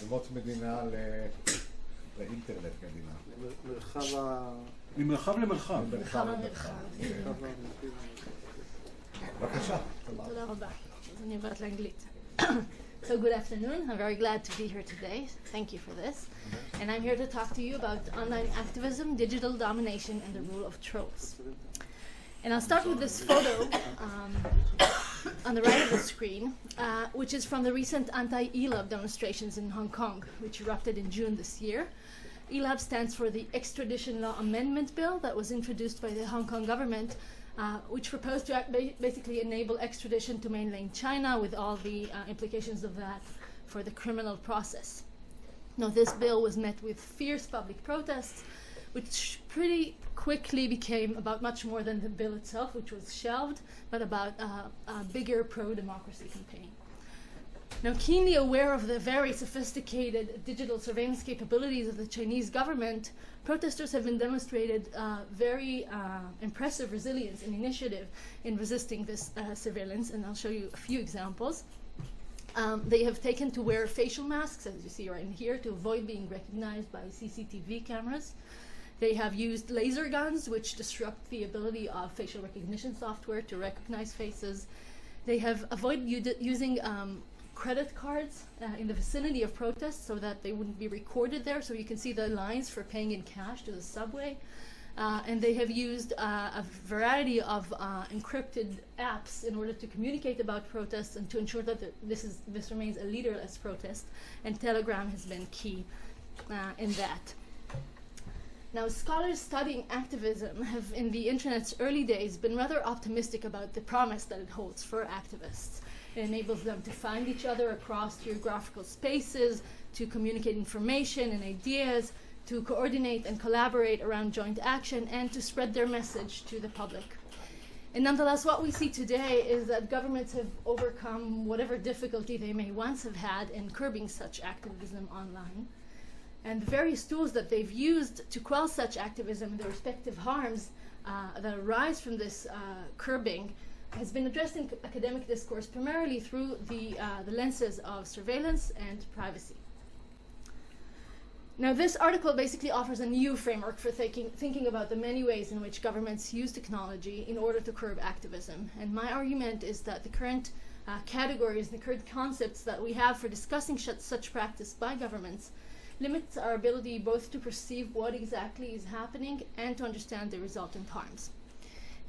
ממות מדינה לאינטרנט מדינה. ממרחב למרחב. מרחב למרחב. בבקשה. תודה רבה. אז אני עוברת לאנגלית. So good afternoon. I'm very glad to be here today. Thank you for this. And I'm here to talk to you about online activism, digital domination, and the rule of trolls. And I'll start with this photo on the right of the screen, which is from the recent anti-ELAB demonstrations in Hong Kong, which erupted in June this year. ELAB stands for the Extradition Law Amendment Bill that was introduced by the Hong Kong government, which proposed to basically enable extradition to mainland China with all the implications of that for the criminal process. Now, this bill was met with fierce public protests, which pretty quickly became about much more than the bill itself, which was shelved, but about a bigger pro-democracy campaign. Now, keenly aware of the very sophisticated digital surveillance capabilities of the Chinese government, protesters have been demonstrated very impressive resilience and initiative in resisting this surveillance, and I'll show you a few examples. They have taken to wear facial masks, as you see right in here, to avoid being recognized by CCTV cameras. They have used laser guns, which disrupt the ability of facial recognition software to recognize faces. They have avoided using credit cards in the vicinity of protests so that they wouldn't be recorded there, so you can see the lines for paying in cash to the subway. And they have used a variety of encrypted apps in order to communicate about protests and to ensure that this remains a leaderless protest, and Telegram has been key in that. Now, scholars studying activism have, in the internet's early days, been rather optimistic about the promise that it holds for activists. It enables them to find each other across geographical spaces, to communicate information and ideas, to coordinate and collaborate around joint action, and to spread their message to the public. And nonetheless, what we see today is that governments have overcome whatever difficulty they may once have had in curbing such activism online. And the various tools that they've used to quell such activism and the respective harms that arise from this curbing has been addressed in academic discourse primarily through the lenses of surveillance and privacy. Now, this article basically offers a new framework for thinking about the many ways in which governments use technology in order to curb activism. And my argument is that the current categories, the current concepts that we have for discussing such practice by governments limits our ability both to perceive what exactly is happening and to understand the resultant harms.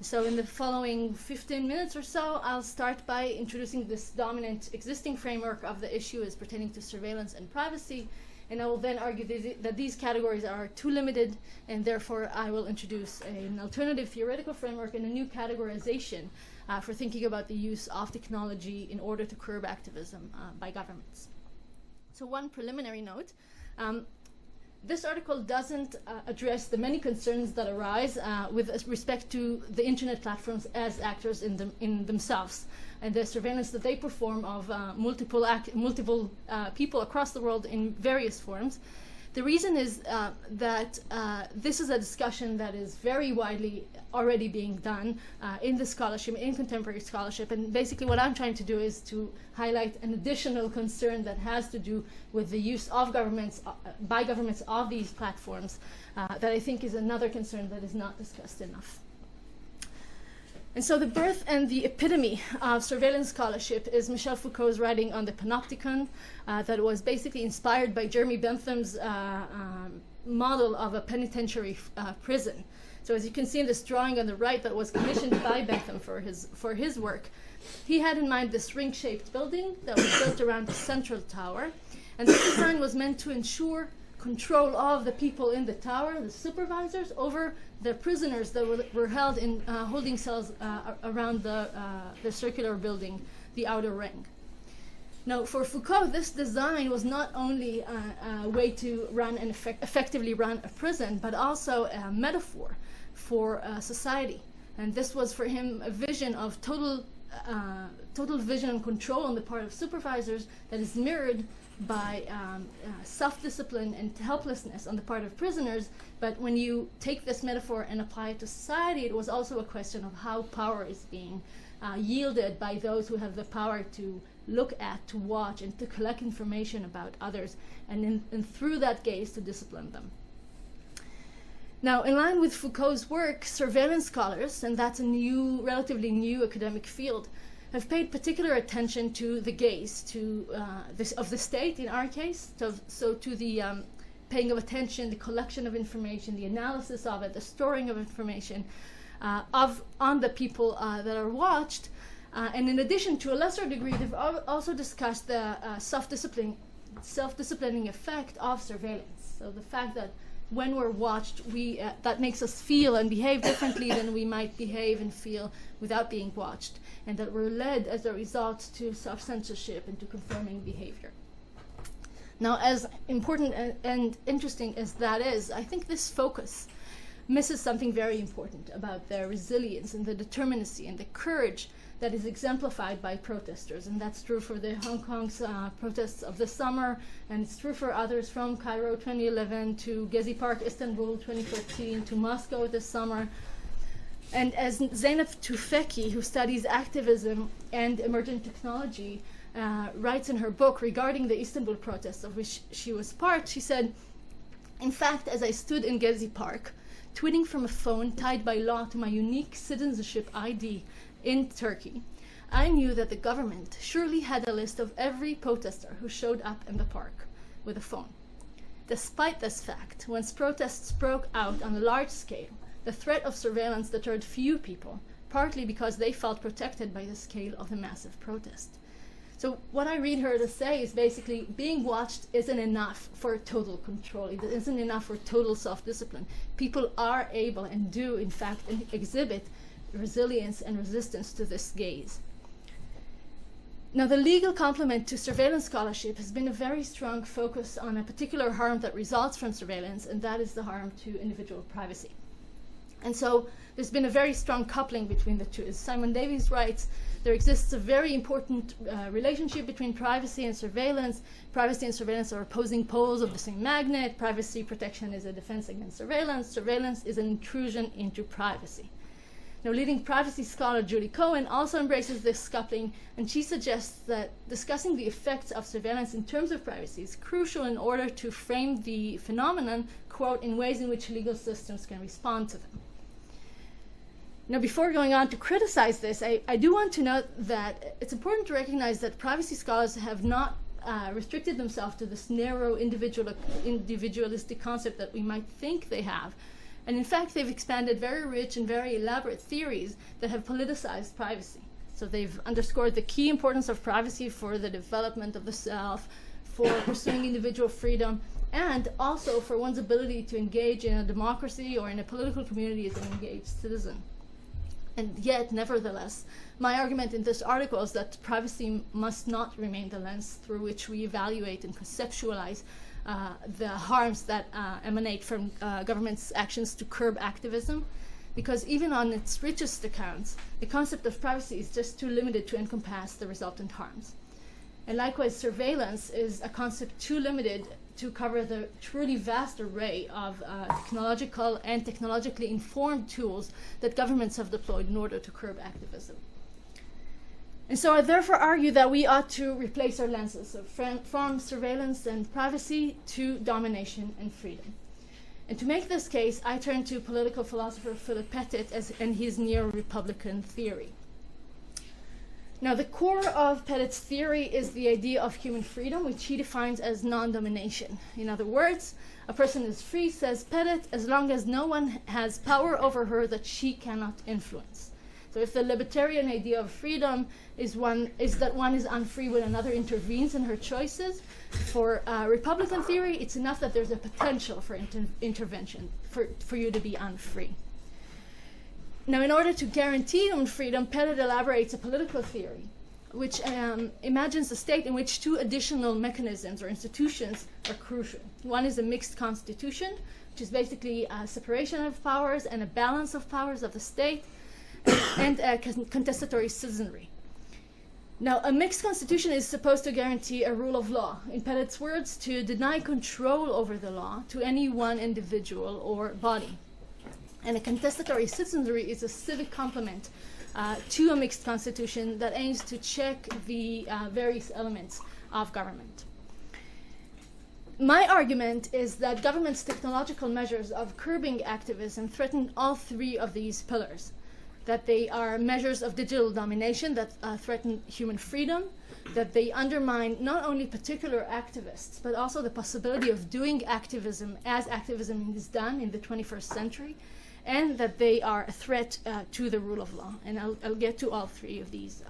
So in the following 15 minutes or so, I'll start by introducing this dominant existing framework of the issue as pertaining to surveillance and privacy, and I will then argue that these categories are too limited, and therefore I will introduce an alternative theoretical framework and a new categorization for thinking about the use of technology in order to curb activism by governments. So one preliminary note. This article doesn't address the many concerns that arise with respect to the internet platforms as actors in themselves and the surveillance that they perform of multiple people across the world in various forms. The reason is that this is a discussion that is very widely already being done in the scholarship, in contemporary scholarship, and basically what I'm trying to do is to highlight an additional concern that has to do with the use of governments, by governments of these platforms, that I think is another concern that is not discussed enough. And so the birth and the epitome of surveillance scholarship is Michel Foucault's writing on the Panopticon that was basically inspired by Jeremy Bentham's model of a penitentiary prison. So as you can see in this drawing on the right that was commissioned by Bentham for his work, he had in mind this ring-shaped building that was built around a central tower. And this design was meant to ensure control of the people in the tower, the supervisors, over the prisoners that were held in holding cells around the circular building, the outer ring. Now, for Foucault, this design was not only a way to run and effectively run a prison, but also a metaphor for society. And this was for him a vision of total vision and control on the part of supervisors that is mirrored by self-discipline and helplessness on the part of prisoners. But when you take this metaphor and apply it to society, it was also a question of how power is being yielded by those who have the power to look at, to watch, and to collect information about others, and through that gaze to discipline them. Now, in line with Foucault's work, surveillance scholars, and that's a relatively new academic field, have paid particular attention to the gaze of the state, in our case, so to the paying of attention, the collection of information, the analysis of it, the storing of information on the people that are watched. And in addition, to a lesser degree, they've also discussed the self-disciplining effect of surveillance. So the fact that when we're watched, that makes us feel and behave differently than we might behave and feel without being watched, and that we're led as a result to self-censorship and to conforming behavior. Now, as important and interesting as that is, I think this focus misses something very important about the resilience and the determinacy and the courage that is exemplified by protesters. And that's true for the Hong Kong's protests of the summer, and it's true for others from Cairo 2011 to Gezi Park, Istanbul 2014 to Moscow this summer. And as Zeynep Tufekci, who studies activism and emergent technology, writes in her book regarding the Istanbul protests of which she was part, she said, "In fact, as I stood in Gezi Park, tweeting from a phone tied by law to my unique citizenship ID in Turkey, I knew that the government surely had a list of every protester who showed up in the park with a phone. Despite this fact, once protests broke out on a large scale, the threat of surveillance deterred few people, partly because they felt protected by the scale of the massive protest." So what I read her to say is basically being watched isn't enough for total control. It isn't enough for total self-discipline. People are able and do, in fact, exhibit resilience and resistance to this gaze. Now, the legal complement to surveillance scholarship has been a very strong focus on a particular harm that results from surveillance, and that is the harm to individual privacy. And so there's been a very strong coupling between the two. As Simon Davies writes, there exists a very important relationship between privacy and surveillance. Privacy and surveillance are opposing poles of the same magnet. Privacy protection is a defense against surveillance. Surveillance is an intrusion into privacy. Now, leading privacy scholar Julie Cohen also embraces this coupling, and she suggests that discussing the effects of surveillance in terms of privacy is crucial in order to frame the phenomenon, quote, in ways in which legal systems can respond to them. Now, before going on to criticize this, I do want to note that it's important to recognize that privacy scholars have not restricted themselves to this narrow individualistic concept that we might think they have. And in fact, they've expanded very rich and very elaborate theories that have politicized privacy. So they've underscored the key importance of privacy for the development of the self, for pursuing individual freedom, and also for one's ability to engage in a democracy or in a political community as an engaged citizen. And yet, nevertheless, my argument in this article is that privacy must not remain the lens through which we evaluate and conceptualize the harms that emanate from government's actions to curb activism, because even on its richest accounts, the concept of privacy is just too limited to encompass the resultant harms. And likewise, surveillance is a concept too limited to cover the truly vast array of technological and technologically informed tools that governments have deployed in order to curb activism. And so I therefore argue that we ought to replace our lenses from surveillance and privacy to domination and freedom. And to make this case, I turn to political philosopher Philip Pettit and his neo-Republican theory. Now, the core of Pettit's theory is the idea of human freedom, which he defines as non-domination. In other words, a person is free, says Pettit, as long as no one has power over her that she cannot influence. So if the libertarian idea of freedom is that one is unfree when another intervenes in her choices, for Republican theory, it's enough that there's a potential for intervention, for you to be unfree. Now, in order to guarantee human freedom, Pettit elaborates a political theory which imagines a state in which two additional mechanisms or institutions are crucial. One is a mixed constitution, which is basically a separation of powers and a balance of powers of the state, and a contestatory citizenry. Now, a mixed constitution is supposed to guarantee a rule of law. In Pettit's words, to deny control over the law to any one individual or body. And a contestatory citizenry is a civic complement to a mixed constitution that aims to check the various elements of government. My argument is that government's technological measures of curbing activism threaten all three of these pillars, that they are measures of digital domination that threaten human freedom, that they undermine not only particular activists, but also the possibility of doing activism as activism is done in the 21st century, and that they are a threat to the rule of law. And I'll get to all three of these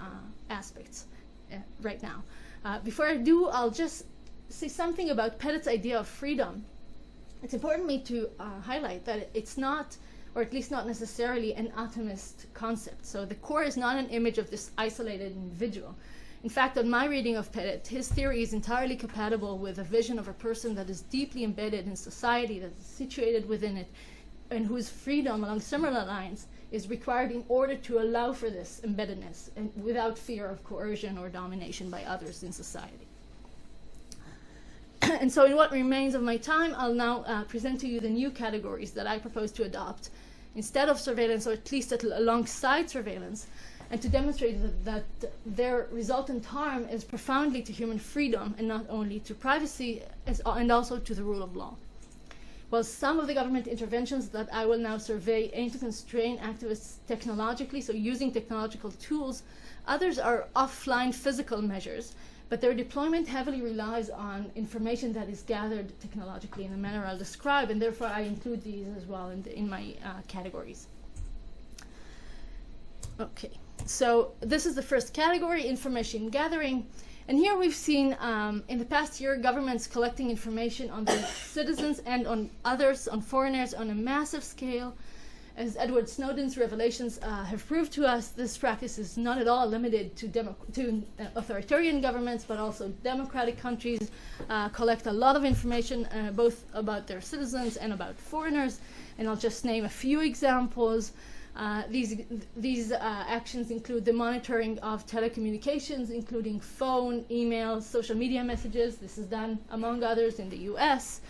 aspects right now. Before I do, I'll just say something about Pettit's idea of freedom. It's important to me to highlight that it's not, or at least not necessarily, an atomist concept. So the core is not an image of this isolated individual. In fact, on my reading of Pettit, his theory is entirely compatible with a vision of a person that is deeply embedded in society, that is situated within it, and whose freedom along similar lines is required in order to allow for this embeddedness and without fear of coercion or domination by others in society. And so in what remains of my time, I'll now present to you the new categories that I propose to adopt instead of surveillance, or at least alongside surveillance, and to demonstrate that their resultant harm is profoundly to human freedom and not only to privacy and also to the rule of law. While some of the government interventions that I will now survey aim to constrain activists technologically, so using technological tools, others are offline physical measures, but their deployment heavily relies on information that is gathered technologically in the manner I'll describe, and therefore I include these as well in my categories. Okay, so this is the first category, information gathering. And here we've seen in the past year governments collecting information on their citizens and on others, on foreigners, on a massive scale. As Edward Snowden's revelations have proved to us, this practice is not at all limited to authoritarian governments, but also democratic countries collect a lot of information both about their citizens and about foreigners. And I'll just name a few examples. These actions include the monitoring of telecommunications, including phone, email, social media messages. This is done, among others, in the US.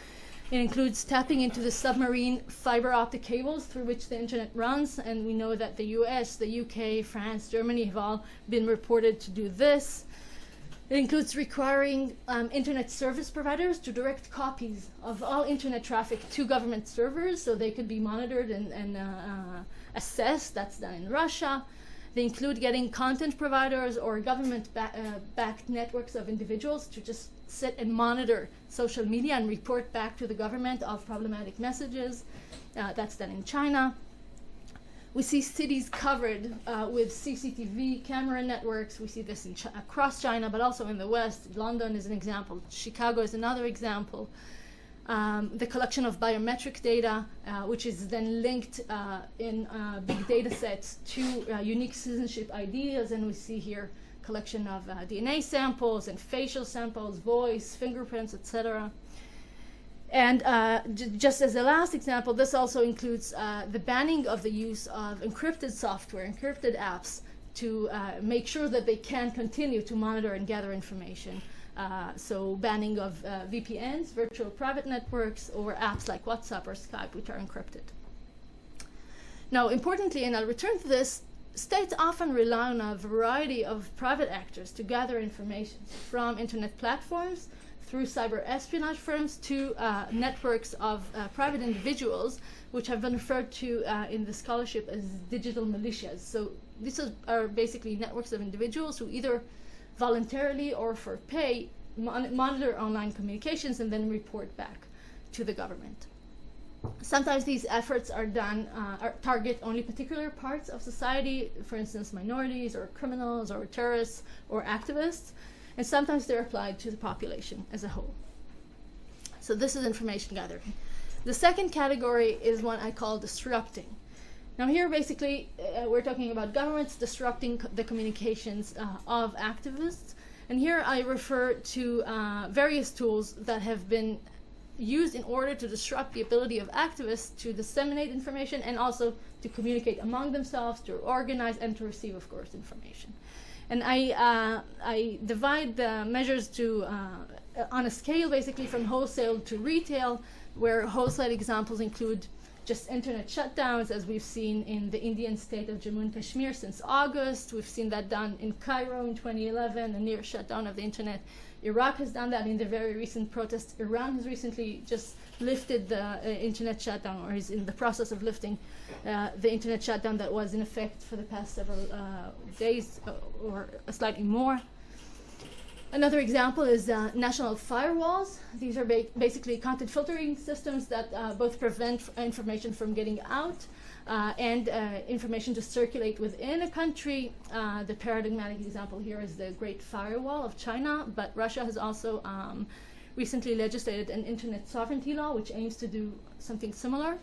It includes tapping into the submarine fiber optic cables through which the internet runs, and we know that the US, the UK, France, Germany have all been reported to do this. It includes requiring internet service providers to direct copies of all internet traffic to government servers so they could be monitored and assessed. That's done in Russia. They include getting content providers or government-backed networks of individuals to just sit and monitor social media and report back to the government of problematic messages. That's done in China. We see cities covered with CCTV camera networks. We see this across China, but also in the West. London is an example. Chicago is another example. The collection of biometric data, which is then linked in big data sets to unique citizenship ideas. And we see here collection of DNA samples and facial samples, voice, fingerprints, etc. And just as a last example, this also includes the banning of the use of encrypted software, encrypted apps, to make sure that they can continue to monitor and gather information. So banning of VPNs, virtual private networks, or apps like WhatsApp or Skype, which are encrypted. Now, importantly, and I'll return to this, states often rely on a variety of private actors to gather information, from internet platforms through cyber espionage firms to networks of private individuals, which have been referred to in the scholarship as digital militias. So these are basically networks of individuals who either voluntarily or for pay monitor online communications and then report back to the government. Sometimes these efforts are done, target only particular parts of society, for instance, minorities or criminals or terrorists or activists, and sometimes they're applied to the population as a whole. So this is information gathering. The second category is one I call disrupting. Now here basically we're talking about governments disrupting the communications of activists, and here I refer to various tools that have been used in order to disrupt the ability of activists to disseminate information and also to communicate among themselves, to organize, and to receive, of course, information. And I divide the measures to on a scale basically from wholesale to retail, where wholesale examples include just internet shutdowns, as we've seen in the Indian state of Jammu and Kashmir since August. We've seen that done in Cairo in 2011, a near shutdown of the internet. Iraq has done that in the very recent protests. Iran has recently just lifted the internet shutdown, or is in the process of lifting the internet shutdown that was in effect for the past several days or slightly more. Another example is national firewalls. These are basically content filtering systems that both prevent information from getting out and information to circulate within a country. The paradigmatic example here is the Great Firewall of China, but Russia has also recently legislated an internet sovereignty law, which aims to do something similar.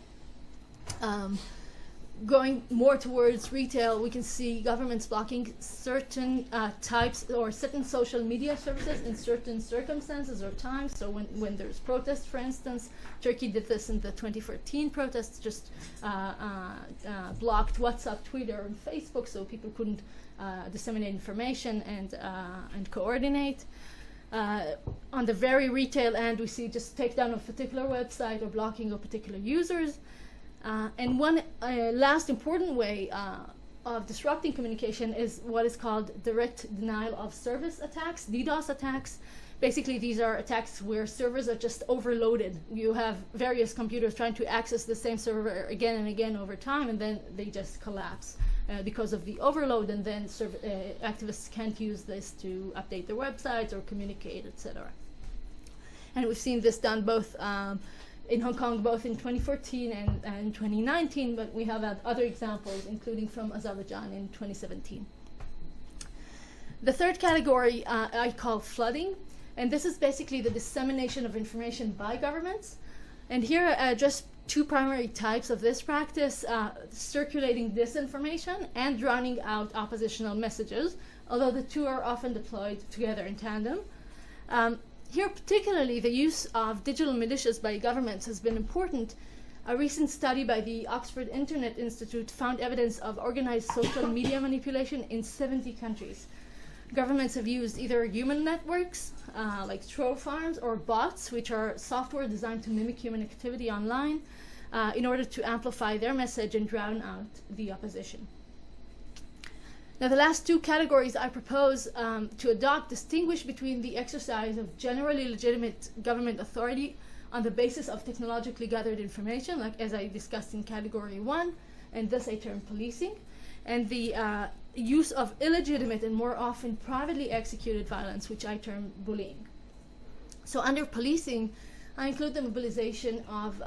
Going more towards retail, we can see governments blocking certain types or certain social media services in certain circumstances or times. So when there's protests, for instance, Turkey did this in the 2014 protests, just blocked WhatsApp, Twitter, and Facebook, so people couldn't disseminate information and coordinate. On the very retail end, we see just takedown of a particular website or blocking of particular users. And one last important way of disrupting communication is what is called direct denial of service attacks, DDoS attacks. Basically, these are attacks where servers are just overloaded. You have various computers trying to access the same server again and again over time, and then they just collapse because of the overload, and then activists can't use this to update their websites or communicate, etc. And we've seen this done both in Hong Kong, both in 2014 and 2019, but we have had other examples, including from Azerbaijan in 2017. The third category I call flooding, and this is basically the dissemination of information by governments. And here are just two primary types of this practice, circulating disinformation and drowning out oppositional messages, although the two are often deployed together in tandem. Here, particularly, the use of digital militias by governments has been important. A recent study by the Oxford Internet Institute found evidence of organized social media manipulation in 70 countries. Governments have used either human networks, like troll farms, or bots, which are software designed to mimic human activity online, in order to amplify their message and drown out the opposition. Now, the last two categories I propose to adopt distinguish between the exercise of generally legitimate government authority on the basis of technologically gathered information, like as I discussed in category 1, and this I term policing, and the use of illegitimate and more often privately executed violence, which I term bullying. So under policing, I include the mobilization of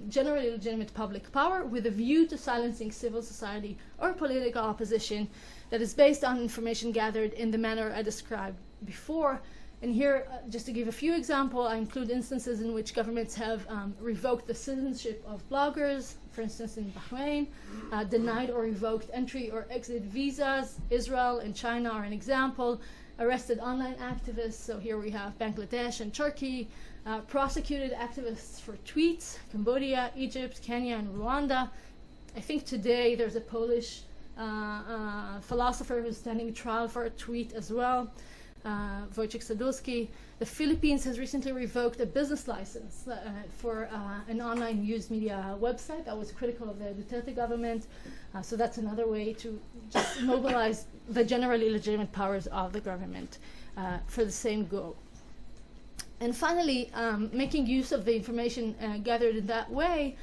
generally legitimate public power with a view to silencing civil society or political opposition that is based on information gathered in the manner I described before. And here, just to give a few examples, I include instances in which governments have revoked the citizenship of bloggers, for instance in Bahrain, denied or revoked entry or exit visas. Israel and China are an example. Arrested online activists, so here we have Bangladesh and Turkey, prosecuted activists for tweets, Cambodia, Egypt, Kenya, and Rwanda. I think today there's a Polish philosopher who's standing trial for a tweet as well, Wojciech Sadowski. The Philippines has recently revoked a business license for an online news media website that was critical of the Duterte government. So that's another way to just mobilize the generally legitimate powers of the government for the same goal. And finally, making use of the information gathered in that way,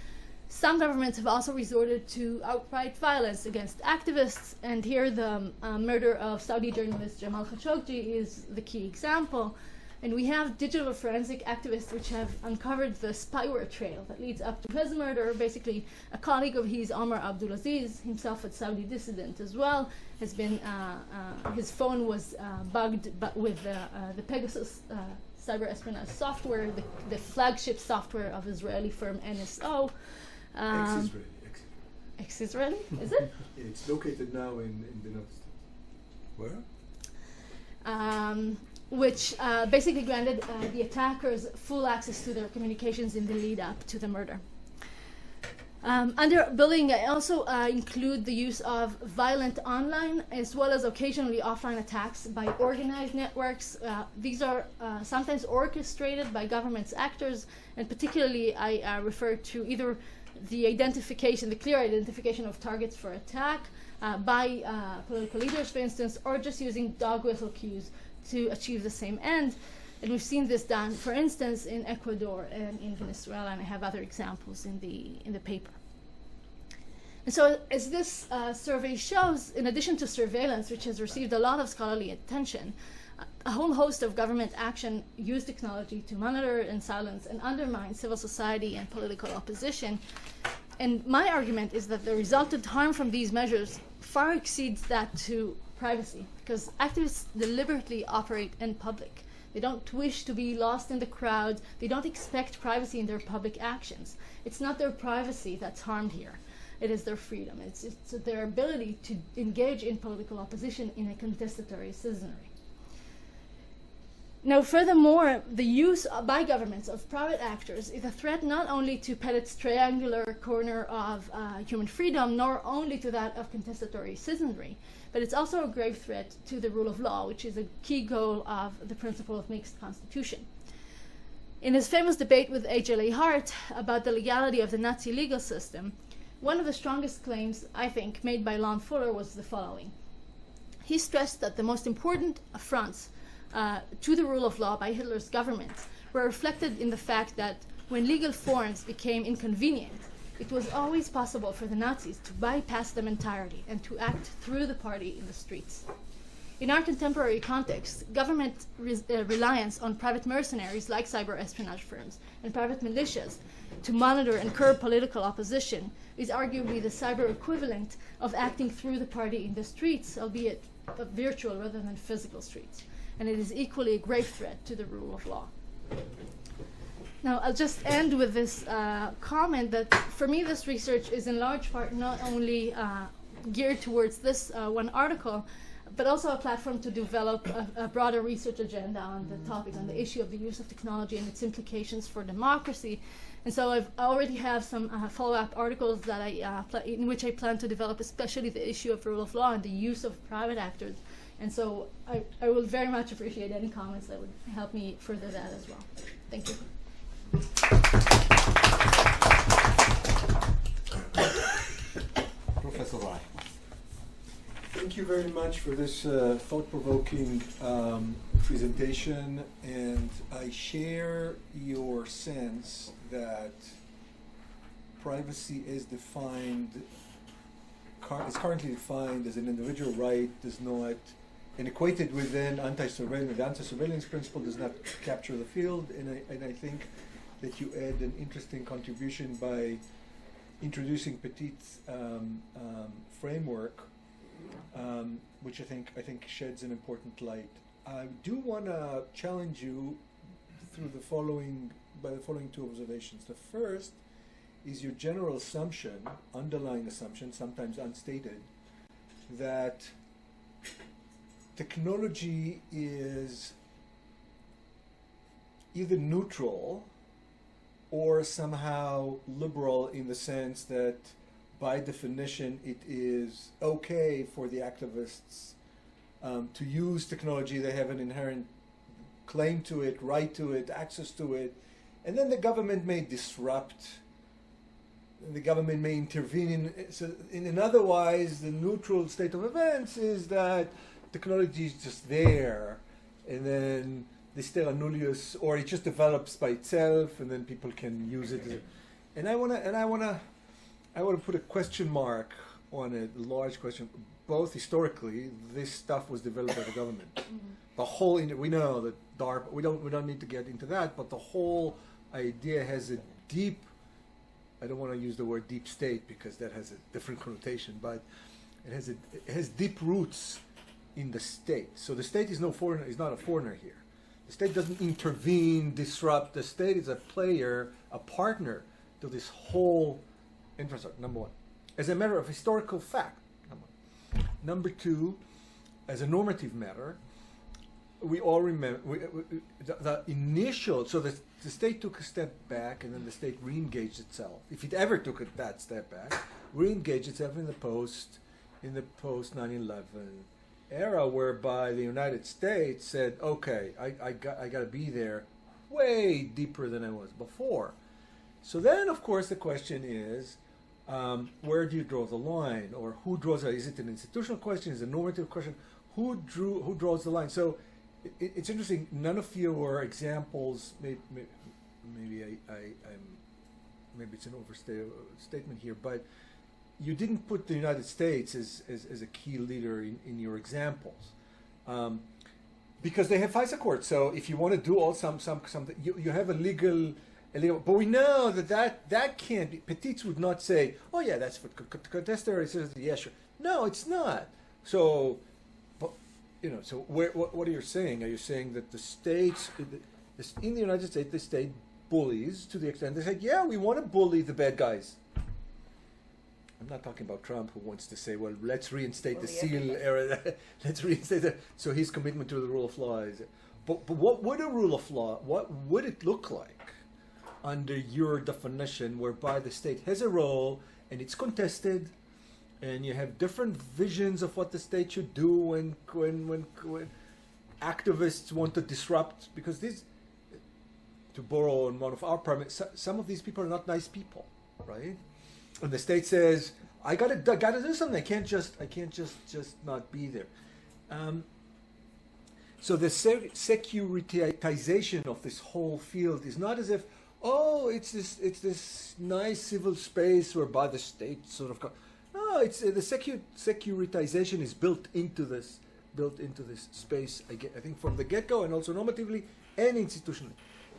some governments have also resorted to outright violence against activists, and here the murder of Saudi journalist Jamal Khashoggi is the key example. And we have digital forensic activists which have uncovered the spyware trail that leads up to his murder. Basically, a colleague of his, Omar Abdulaziz, himself a Saudi dissident as well, has been, his phone was bugged but with the Pegasus cyber espionage software, the flagship software of Israeli firm NSO. Ex-Israeli. Ex-Israeli, is it? It's located now in the United States. Where? Which basically granted the attackers full access to their communications in the lead up to the murder. Under bullying, I also include the use of violent online as well as occasionally offline attacks by organized networks. These are sometimes orchestrated by government's actors, and particularly I refer to either the clear identification of targets for attack by political leaders, for instance, or just using dog whistle cues to achieve the same end. And we've seen this done, for instance, in Ecuador and in Venezuela, and I have other examples in the paper. And so, as this survey shows, in addition to surveillance, which has received a lot of scholarly attention, a whole host of government action used technology to monitor and silence and undermine civil society and political opposition. And my argument is that the resultant harm from these measures far exceeds that to privacy, because activists deliberately operate in public. They don't wish to be lost in the crowd. They don't expect privacy in their public actions. It's not their privacy that's harmed here. It is their freedom. It's their ability to engage in political opposition in a contestatory citizenry. Now, furthermore, the use by governments of private actors is a threat not only to PETTIT'S triangular corner of human freedom, nor only to that of contestatory citizenry, but it's also a grave threat to the rule of law, which is a key goal of the principle of mixed constitution. In his famous debate with H.L.A. Hart about the legality of the Nazi legal system, one of the strongest claims, I think, made by Lon Fuller was the following. He stressed that the most important affronts to the rule of law by Hitler's government were reflected in the fact that when legal forms became inconvenient, it was always possible for the Nazis to bypass them entirely and to act through the party in the streets. In our contemporary context, government reliance on private mercenaries like cyber espionage firms and private militias to monitor and curb political opposition is arguably the cyber equivalent of acting through the party in the streets, albeit virtual rather than physical streets. And it is equally a grave threat to the rule of law. Now, I'll just end with this comment that for me this research is in large part not only geared towards this one article, but also a platform to develop a broader research agenda on the topic, on the issue of the use of technology and its implications for democracy. And so I already have some follow-up articles that in which I plan to develop, especially the issue of rule of law and the use of private actors. And so I will very much appreciate any comments that would help me further that as well. Thank you. Professor Rai. Thank you very much for this thought-provoking presentation, and I share your sense that privacy is currently defined as an individual right, does not, and equated within anti-surveillance. The anti-surveillance principle does not capture the field, and I think that you add an interesting contribution by introducing PETTIT'S framework, which I think sheds an important light. I do want to challenge you by the following two observations. The first is your general assumption, underlying assumption, sometimes unstated, that technology is either neutral or somehow liberal, in the sense that by definition it is okay for the activists to use technology. They have an inherent claim to it, right to it, access to it, and then the government may disrupt, the government may intervene. In otherwise, the neutral state of events is that technology is just there, and then they stay nullius, or it just develops by itself, and then people can use it. And I want to put a question mark on it, a large question. Both historically, this stuff was developed by the government. Mm-hmm. The whole, we know that DARPA. We don't need to get into that, but the whole idea has a deep. I don't want to use the word deep state because that has a different connotation, but it has deep roots in the state. So the state is not a foreigner here. The state doesn't intervene, disrupt. The state is a player, a partner to this whole infrastructure, number one. As a matter of historical fact, number one. Number two, as a normative matter, we all remember the initial, so the state took a step back, and then the state re-engaged itself. If it ever took that step back, re-engaged itself in the post 9/11 era, whereby the United States said, okay, I got to be there way deeper than I was before. So then, of course, the question is, where do you draw the line, or who draws it? Is it an institutional question? Is it a normative question? Who draws the line? So it's interesting. None of your examples, maybe it's an overstatement here, but you didn't put the United States as a key leader in your examples, because they have FISA courts. So if you want to do all something, you have a legal. But we know that can't be. PETTIT'S would not say, "Oh yeah, that's for contester." It says, "Yeah, sure." No, it's not. So, but, so what are you saying? Are you saying that the states in the United States, the state bullies to the extent they say, "Yeah, we want to bully the bad guys." I'm not talking about Trump, who wants to say, "Well, let's reinstate the SEAL era. Let's reinstate that." So his commitment to the rule of law is. But what would a rule of law? What would it look like under your definition, whereby the state has a role and it's contested, and you have different visions of what the state should do when activists want to disrupt? Because these, to borrow on one of our primates, some of these people are not nice people, right? And the state says, I gotta do something. I can't just not be there. So the securitization of this whole field is not as if, oh, it's this nice civil space whereby the state sort of. No, it's the securitization is built into this space. I think from the get-go, and also normatively and institutionally.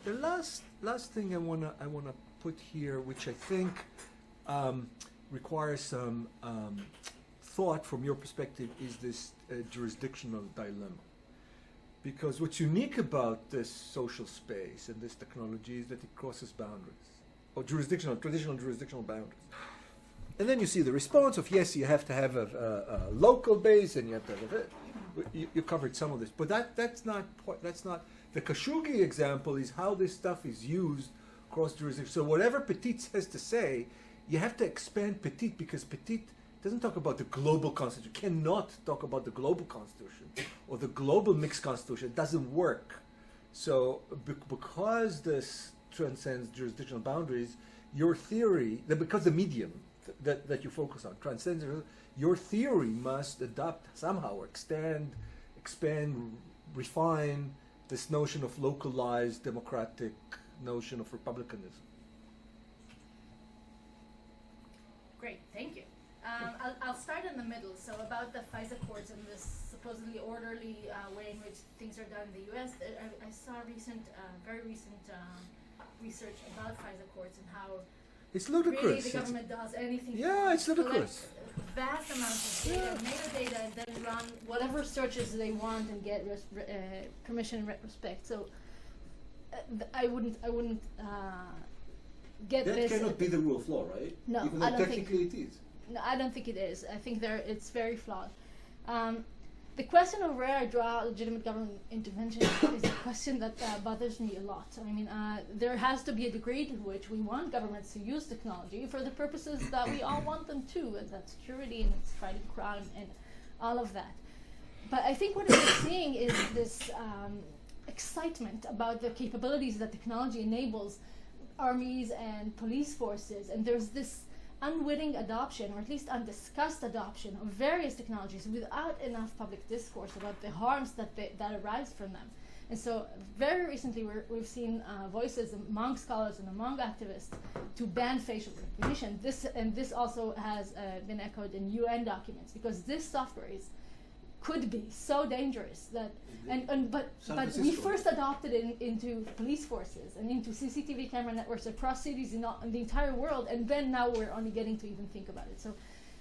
The last thing I wanna put here, which I think requires some thought from your perspective, is this jurisdictional dilemma. Because what's unique about this social space and this technology is that it crosses boundaries, or traditional jurisdictional boundaries. And then you see the response of, yes, you have to have a local base, and you have to have you covered some of this, but that's not the Khashoggi example is how this stuff is used across jurisdictions. So whatever PETTIT'S has to say, you have to expand PETTIT, because PETTIT doesn't talk about the global constitution, cannot talk about the global constitution or the global mixed constitution. It doesn't work. So because this transcends jurisdictional boundaries, your theory, because the medium that you focus on transcends, your theory must adopt somehow, or expand, refine this notion of localized democratic notion of republicanism. Great, thank you. I'll start in the middle. So about the FISA courts and this supposedly orderly way in which things are done in the U.S., I saw very recent research about FISA courts and how it's ludicrous. Really the government does anything. Yeah, it's ludicrous. Vast amounts of data, metadata, and then run whatever searches they want and get permission in retrospect. So I wouldn't get that this. That cannot be the rule of law, right? No, even though I don't technically it is. No, I don't think it is. I think it's very flawed. The question of where I draw legitimate government intervention is a question that bothers me a lot. I mean, there has to be a degree to which we want governments to use technology for the purposes that we all want them to, and that's security and it's fighting crime and all of that. But I think what we're seeing is this excitement about the capabilities that technology enables armies and police forces, and there's this unwitting adoption, or at least undiscussed adoption, of various technologies without enough public discourse about the harms that arise from them. And so very recently we've seen voices among scholars and among activists to ban facial recognition. This also has been echoed in UN documents, because this software could be so dangerous that but we first adopted it into police forces and into CCTV camera networks across cities in the entire world, and then now we're only getting to even think about it. So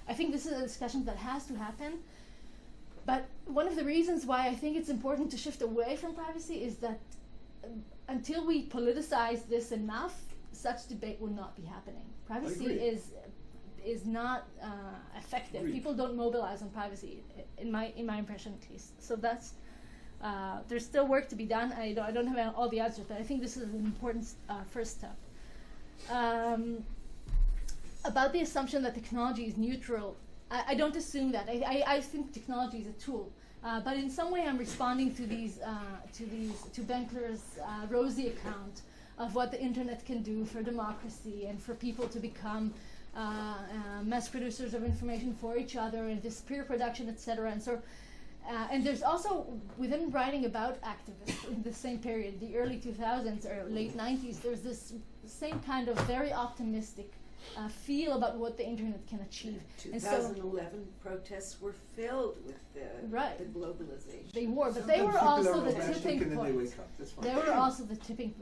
I think this is a discussion that has to happen. But one of the reasons why I think it's important to shift away from privacy is that until we politicize this enough, such debate will not be happening. Privacy is not effective. People don't mobilize on privacy, in my impression at least. So that's there's still work to be done. I don't have all the answers, but I think this is an important first step. About the assumption that technology is neutral, I don't assume that. I think technology is a tool, but in some way I'm responding to Ben Cler's rosy account of what the internet can do for democracy and for people to become mass producers of information for each other, and this peer production, etc. And so, and there's also, within writing about activists in the same period, the early 2000s or late 90s, there's this same kind of very optimistic feel about what the internet can achieve. 2011 protests were filled with Right. the globalization. They were, but Sometimes they were people also are the romantic tipping and then they point. wake up. That's fine. They were also the tipping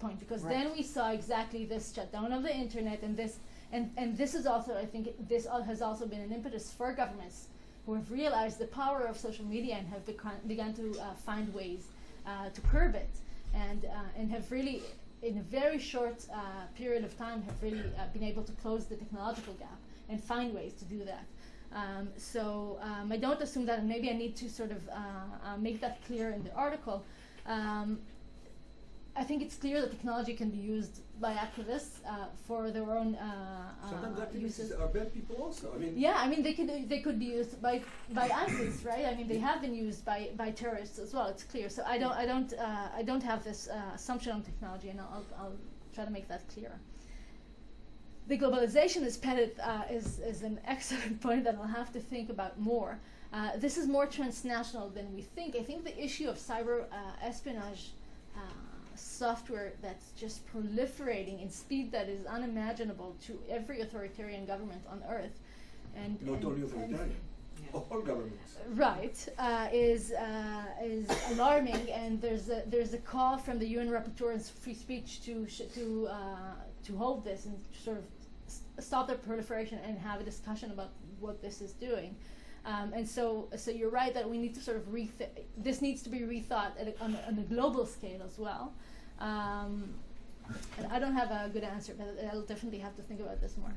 point, because Right. then we saw exactly this shutdown of the internet, and this is also, I think, has also been an impetus for governments who have realized the power of social media and have begun to find ways to curb it, and have really, in a very short period of time, have really been able to close the technological gap and find ways to do that. So I don't assume that, and maybe I need to sort of make that clear in the article. I think it's clear that technology can be used by activists for their own Sometimes uses. activists are bad people also. I mean, Yeah, I mean they could be used by ISIS, right? I mean they have been used by terrorists as well. It's clear. So I don't have this assumption on technology, and I'll try to make that clear. The globalization is an excellent point that I'll have to think about more. This is more transnational than we think. I think the issue of cyber espionage software that's just proliferating in speed that is unimaginable to every authoritarian government on earth, and not only authoritarian, Yeah. all governments. right, is alarming, and there's a call from the UN Rapporteur on Free Speech to hold this and sort of stop the proliferation and have a discussion about what this is doing. And so you're right that we need to sort of this needs to be rethought on a global scale as well. And I don't have a good answer, but I'll definitely have to think about this more.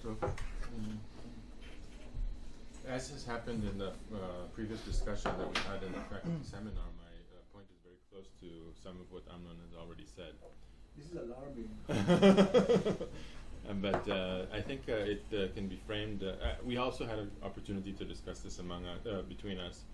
So, as has happened in the previous discussion that we had in the faculty seminar, my point is very close to some of what Amnon has already said. This is alarming. But I think it can be framed. We also had an opportunity to discuss this between us,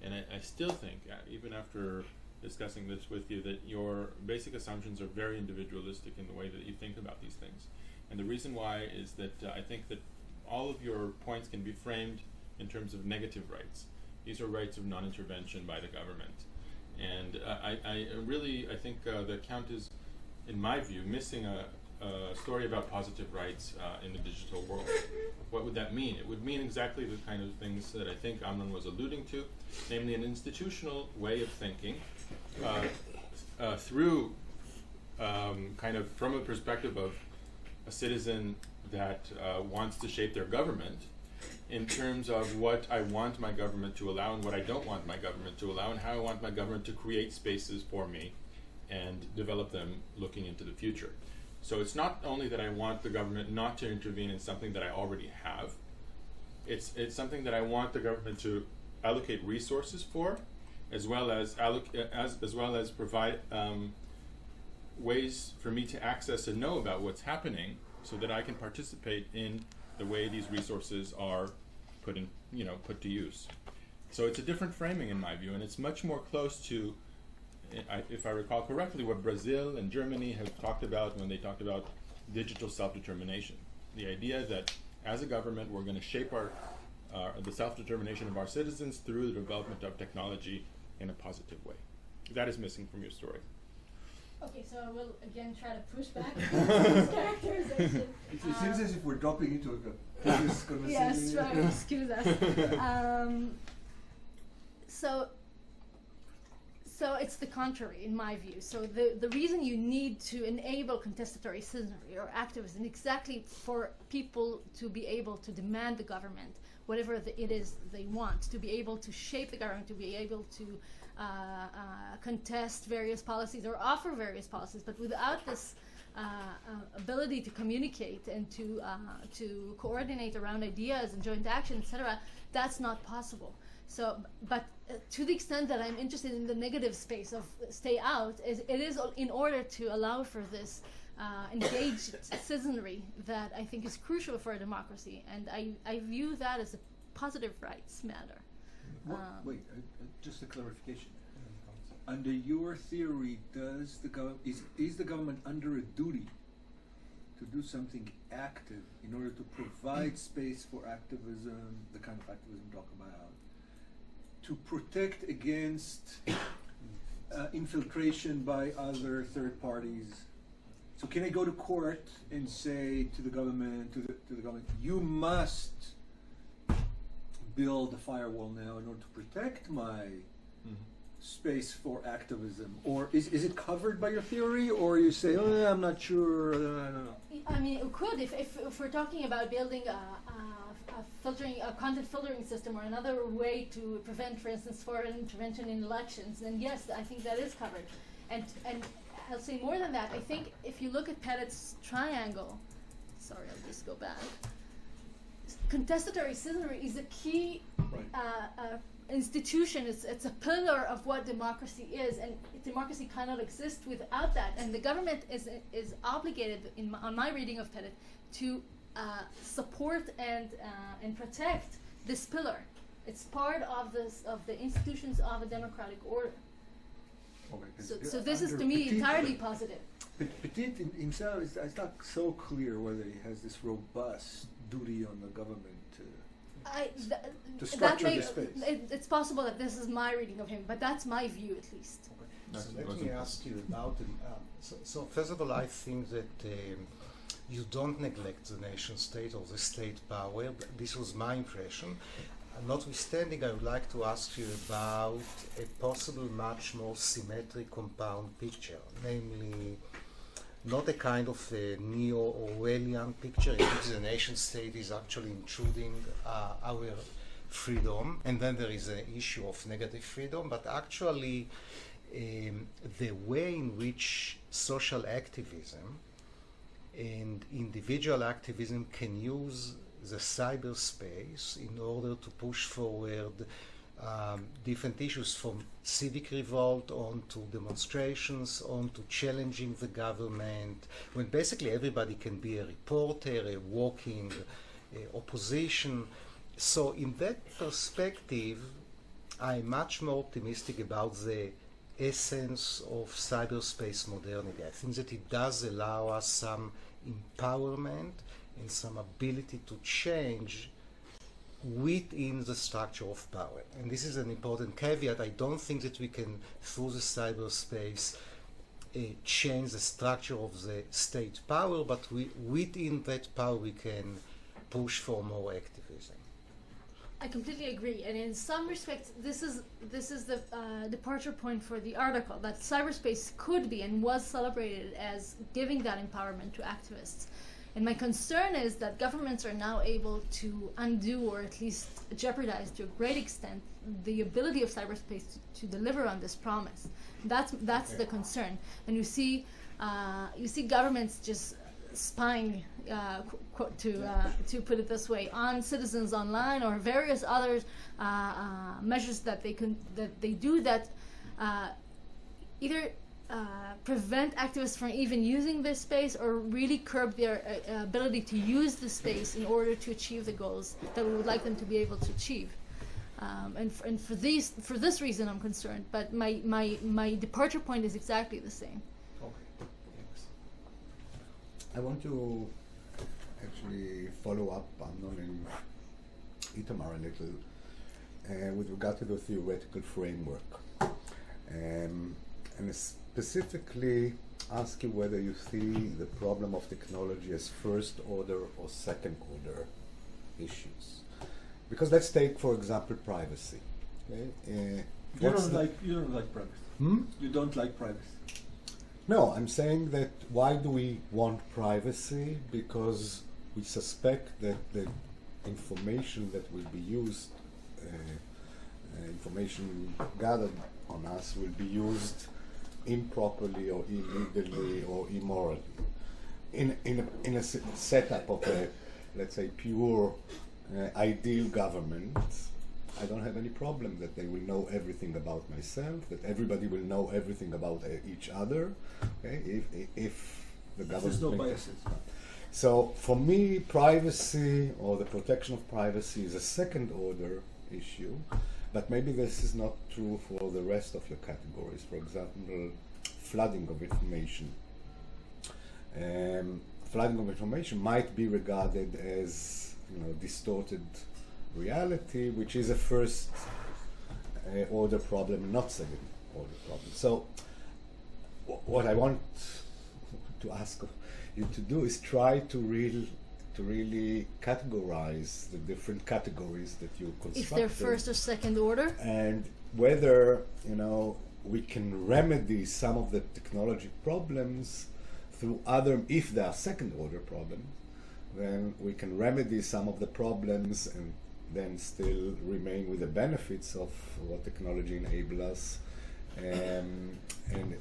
and I still think, even after discussing this with you, that your basic assumptions are very individualistic in the way that you think about these things. And the reason why is that I think that all of your points can be framed in terms of negative rights. These are rights of non-intervention by the government. And I think the account is, in my view, missing a story about positive rights in the digital world. What would that mean? It would mean exactly the kind of things that I think Amnon was alluding to, namely an institutional way of thinking through kind of from a perspective of a citizen that wants to shape their government in terms of what I want my government to allow and what I don't want my government to allow, and how I want my government to create spaces for me and develop them looking into the future. So it's not only that I want the government not to intervene in something that I already have, it's something that I want the government to allocate resources for, as well as provide ways for me to access and know about what's happening, so that I can participate in the way these resources are put to use. So it's a different framing in my view, and it's much more close to, if I recall correctly, what Brazil and Germany have talked about when they talked about digital self-determination. The idea that as a government we're going to shape the self-determination of our citizens through the development of technology in a positive way. That is missing from your story. Okay, so I will again try to push back this characterization. It seems as if we're dropping into a previous conversation. Yes, right. Excuse us. So it's the contrary, in my view. So the reason you need to enable contestatory citizenry or activism exactly for people to be able to demand the government, whatever it is they want, to be able to shape the government, to be able to contest various policies or offer various policies, but without this ability to communicate and to coordinate around ideas and joint action, etc., that's not possible. So, but to the extent that I'm interested in the negative space of stay out, it is in order to allow for this engaged citizenry that I think is crucial for a democracy, and I view that as a positive rights matter. Wait, just a clarification. under your theory, does the is the government under a duty to do something active in order to provide space for activism, the kind of activism we talk about, to protect against infiltration by other third parties? So can I go to court and say to the government, you must build a firewall now in order to protect my space for activism? Or is it covered by your theory, or you say, oh, I'm not sure, I don't know? I mean, it could if we're talking about building a content filtering system or another way to prevent, for instance, foreign intervention in elections, then yes, I think that is covered. And I'll say more than that. I think if you look at PETTIT'S triangle, sorry, I'll just go back. Contestatory citizenry is a key institution. It's a pillar of what democracy is, and democracy cannot exist without that. And the government is obligated, on my reading of PETTIT, to support and protect this pillar. It's part of the institutions of a democratic order. Okay, So this is to me entirely positive. Petit himself is not so clear whether he has this robust duty on the government to structure the space. It's possible that this is my reading of him, but that's my view at least. So let me ask you about So first of all, I think that you don't neglect the nation state or the state power. This was my impression. Notwithstanding, I would like to ask you about a possible much more symmetric compound picture, namely not a kind of a neo-Orwellian picture in which the nation state is actually intruding our freedom, and then there is an issue of negative freedom, but actually the way in which social activism and individual activism can use the cyberspace in order to push forward different issues, from civic revolt on to demonstrations, on to challenging the government, when basically everybody can be a reporter, a walking opposition. So in that perspective, I'm much more optimistic about the essence of cyberspace modernity. I think that it does allow us some empowerment and some ability to change within the structure of power. And this is an important caveat. I don't think that we can, through the cyberspace, change the structure of the state power, but within that power we can push for more activism. I completely agree, and in some respects, this is the departure point for the article, that cyberspace could be and was celebrated as giving that empowerment to activists. And my concern is that governments are now able to undo, or at least jeopardize to a great extent, the ability of cyberspace to deliver on this promise. That's the concern. And you see governments just spying, to put it this way, on citizens online, or various other measures that they do that either prevent activists from even using this space, or really curb their ability to use the space in order to achieve the goals that we would like them to be able to achieve. And for this reason, I'm concerned. But my departure point is exactly the same. Okay, thanks. I want to actually follow up on Itamar a little with regard to the theoretical framework, and specifically ask you whether you see the problem of technology as first order or second order issues. Because let's take, for example, privacy. Okay? You don't like privacy. You don't like privacy. No, I'm saying that why do we want privacy? Because we suspect that the information that will be used, information gathered on us, will be used improperly or illegally or immorally. In a setup of a, let's say, pure ideal government, I don't have any problem that they will know everything about myself, that everybody will know everything about each other, okay, if the government... There's no biases. So for me, privacy, or the protection of privacy, is a second order issue, but maybe this is not true for the rest of your categories. For example, flooding of information. Flooding of information might be regarded as, distorted reality, which is a first order problem, not second order problem. So what I want to ask you to do is try to really categorize the different categories that you constructed. If they're first or second order? And whether, we can remedy some of the technology problems through other, if they are second order problems, then we can remedy some of the problems and then still remain with the benefits of what technology enables us. And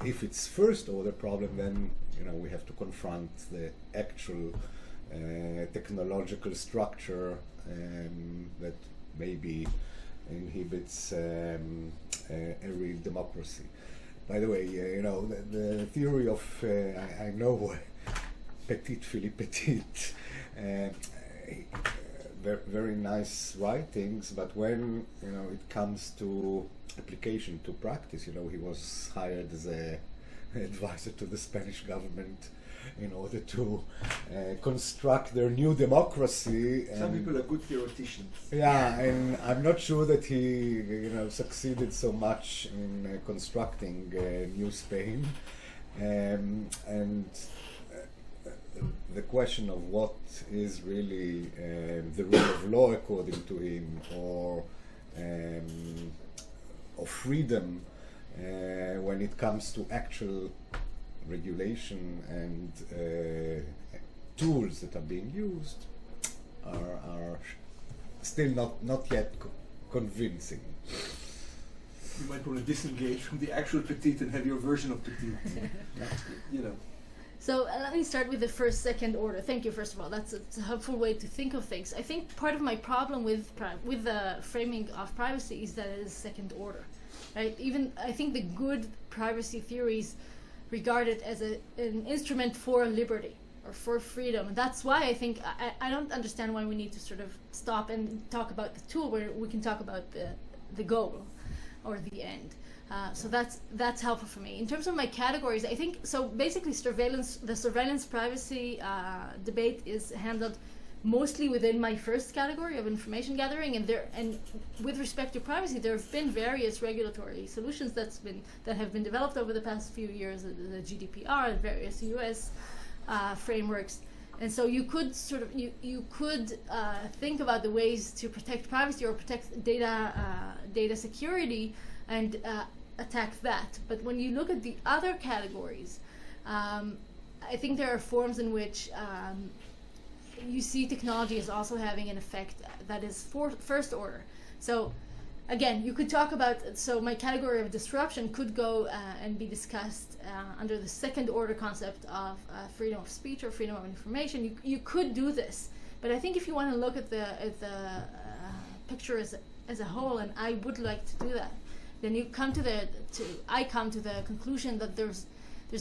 if it's first order problem, then we have to confront the actual technological structure that maybe inhibits a real democracy. By the way, the theory of I know Petit Philippe Petit, very nice writings, but when it comes to application to practice, he was hired as a advisor to the Spanish government in order to construct their new democracy. Some people are good theoreticians. Yeah, and I'm not sure that he, succeeded so much in constructing New Spain. And the question of what is really the rule of law according to him, or freedom when it comes to actual regulation and tools that are being used are still not yet convincing. You might want to disengage from the actual Petit and have your version of Petit. So let me start with the first, second order. Thank you, first of all. That's a helpful way to think of things. I think part of my problem with the framing of privacy is that it is second order, right? Even I think the good privacy theories regard it as an instrument for liberty or for freedom. And that's why I think I don't understand why we need to sort of stop and talk about the tool where we can talk about the goal or the end. So that's helpful for me. In terms of my categories, I think, so basically the surveillance privacy debate is handled mostly within my first category of information gathering, and with respect to privacy, there have been various regulatory solutions that have been developed over the past few years, the GDPR and various US frameworks. And so you could you could think about the ways to protect privacy or protect data security and attack that. But when you look at the other categories, I think there are forms in which you see technology as also having an effect that is first order. So again, you could talk about, so my category of disruption could go and be discussed under the second order concept of freedom of speech or freedom of information. You could do this, but I think if you want to look at the picture as a whole, and I would like to do that, then I come to the conclusion that there's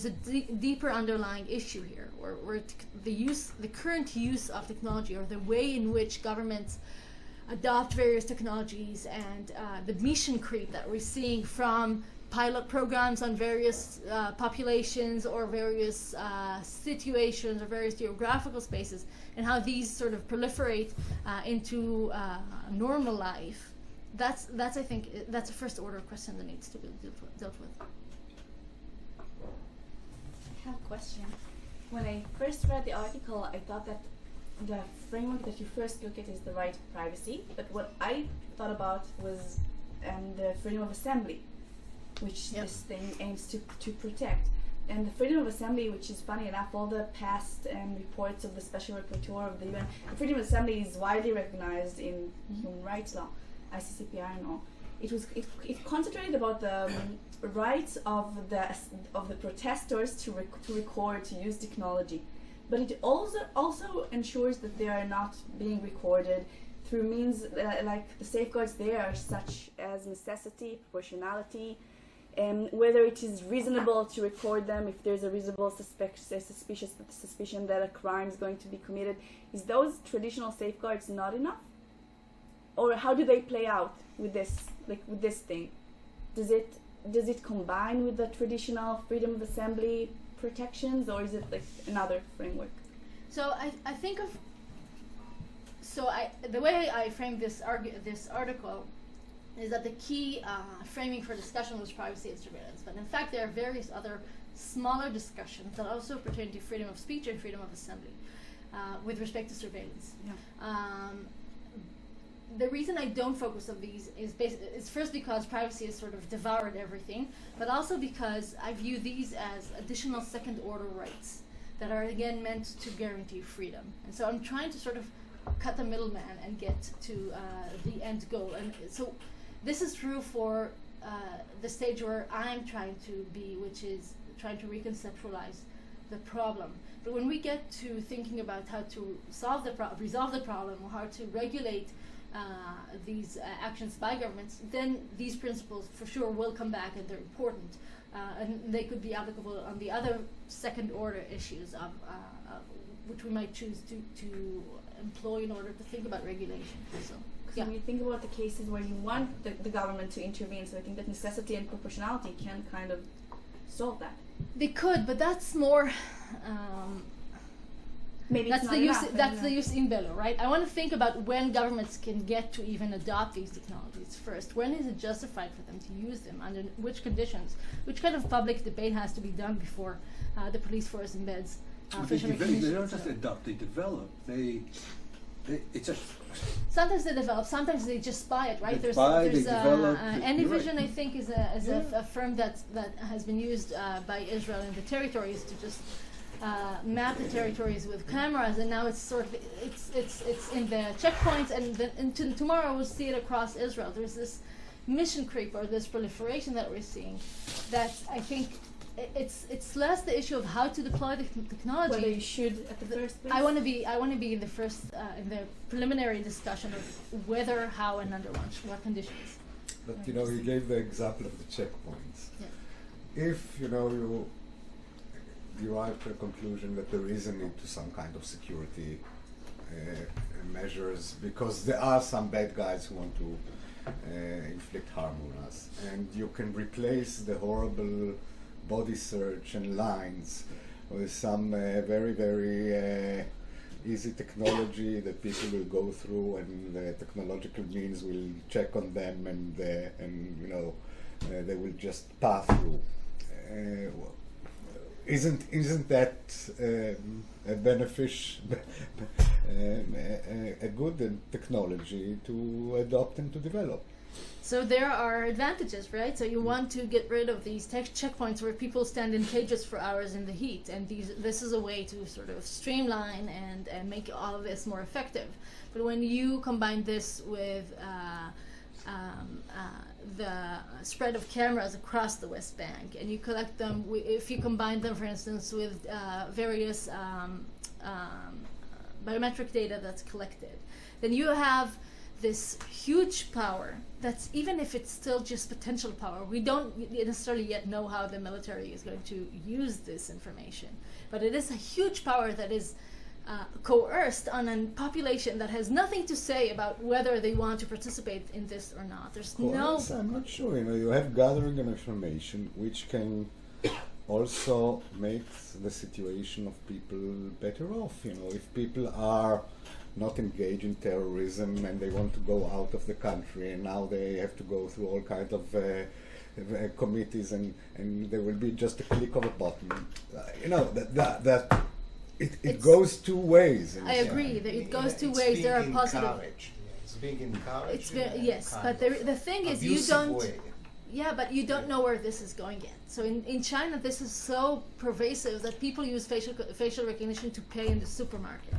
a deeper underlying issue here, where the current use of technology, or the way in which governments adopt various technologies, and the mission creep that we're seeing from pilot programs on various populations or various situations or various geographical spaces, and how these sort of proliferate into normal life. That's I think that's a first order question that needs to be dealt with. I have a question. When I first read the article, I thought that the framework that you first look at is the right to privacy, but what I thought about was the freedom of assembly, which this thing aims to protect. And the freedom of assembly, which is funny enough, all the past reports of the Special Rapporteur of the UN, the freedom of assembly is widely recognized in human rights law, ICCPR and all. It concentrated about the rights of the protesters to record, to use technology, but it also ensures that they are not being recorded through means like the safeguards there are such as necessity, proportionality, whether it is reasonable to record them if there's a reasonable suspicion that a crime is going to be committed. Is those traditional safeguards not enough? or how do they play out with this, like with this thing? Does it combine with the traditional freedom of assembly protections, or is it like another framework? So I think of the way I framed this article is that the key framing for discussion was privacy and surveillance, but in fact there are various other smaller discussions that also pertain to freedom of speech and freedom of assembly with respect to surveillance. Yeah. The reason I don't focus on these is first because privacy has sort of devoured everything, but also because I view these as additional second-order rights that are again meant to guarantee freedom. And so I'm trying to sort of cut the middleman and get to the end goal. And so this is true for the stage where I'm trying to be, which is trying to reconceptualize the problem. But when we get to thinking about how to resolve the problem, or how to regulate these actions by governments, then these principles for sure will come back, and they're important. And they could be applicable on the other second-order issues of which we might choose to employ in order to think about regulation. So, So when you think about the cases where you want the government to intervene, so I think that necessity and proportionality can kind of solve that. they could, but that's more. Maybe That's it's the not use. enough, That's the use in bello, right? I want to think about when governments can get to even adopt these technologies first. When is it justified for them to use them? Under which conditions? Which kind of public debate has to be done before the police force embeds facial They recognition? don't just adopt; they develop. It's a Sometimes they develop. Sometimes they just buy it, right? They buy, they there's develop, Anyvision, you're right. I think, is a firm that has been used by Israel in the territories to just map the territories with cameras, and now it's sort of it's in the checkpoints, and tomorrow we'll see it across Israel. There's this mission creep, or this proliferation that we're seeing, that I think it's less the issue of how to deploy the technology. Whether you should at the first place. I want to be in the first in the preliminary discussion of whether, how, and under what conditions. But you gave the example of the checkpoints. Yeah. If you arrive to a conclusion that there is a need to some kind of security measures because there are some bad guys who want to inflict harm on us, and you can replace the horrible body search and lines with some very, very easy technology that people will go through, and the technological means will check on them, and they will just pass through. Isn't that a good technology to adopt and to develop? So there are advantages, right? So you want to get rid of these checkpoints where people stand in cages for hours in the heat, and this is a way to sort of streamline and make all of this more effective. But when you combine this with the spread of cameras across the West Bank, and you collect them, if you combine them, for instance, with various biometric data that's collected, then you have this huge power that's, even if it's still just potential power, we don't necessarily yet know how the military is going to use this information, but it is a huge power that is coerced on a population that has nothing to say about whether they want to participate in this or not. There's Course, I'm not sure. You have gathering of information which can also make the situation of people better off. If people are not engaged in terrorism and they want to go out of the country, and now they have to go through all kinds of committees, and there will be just a click of a button. It goes two ways. I agree that it goes two ways. There are positive. It's being encouraged. It's yes, but the thing is, you don't. Yeah, but you don't know where this is going yet. So in China, this is so pervasive that people use facial recognition to pay in the supermarket.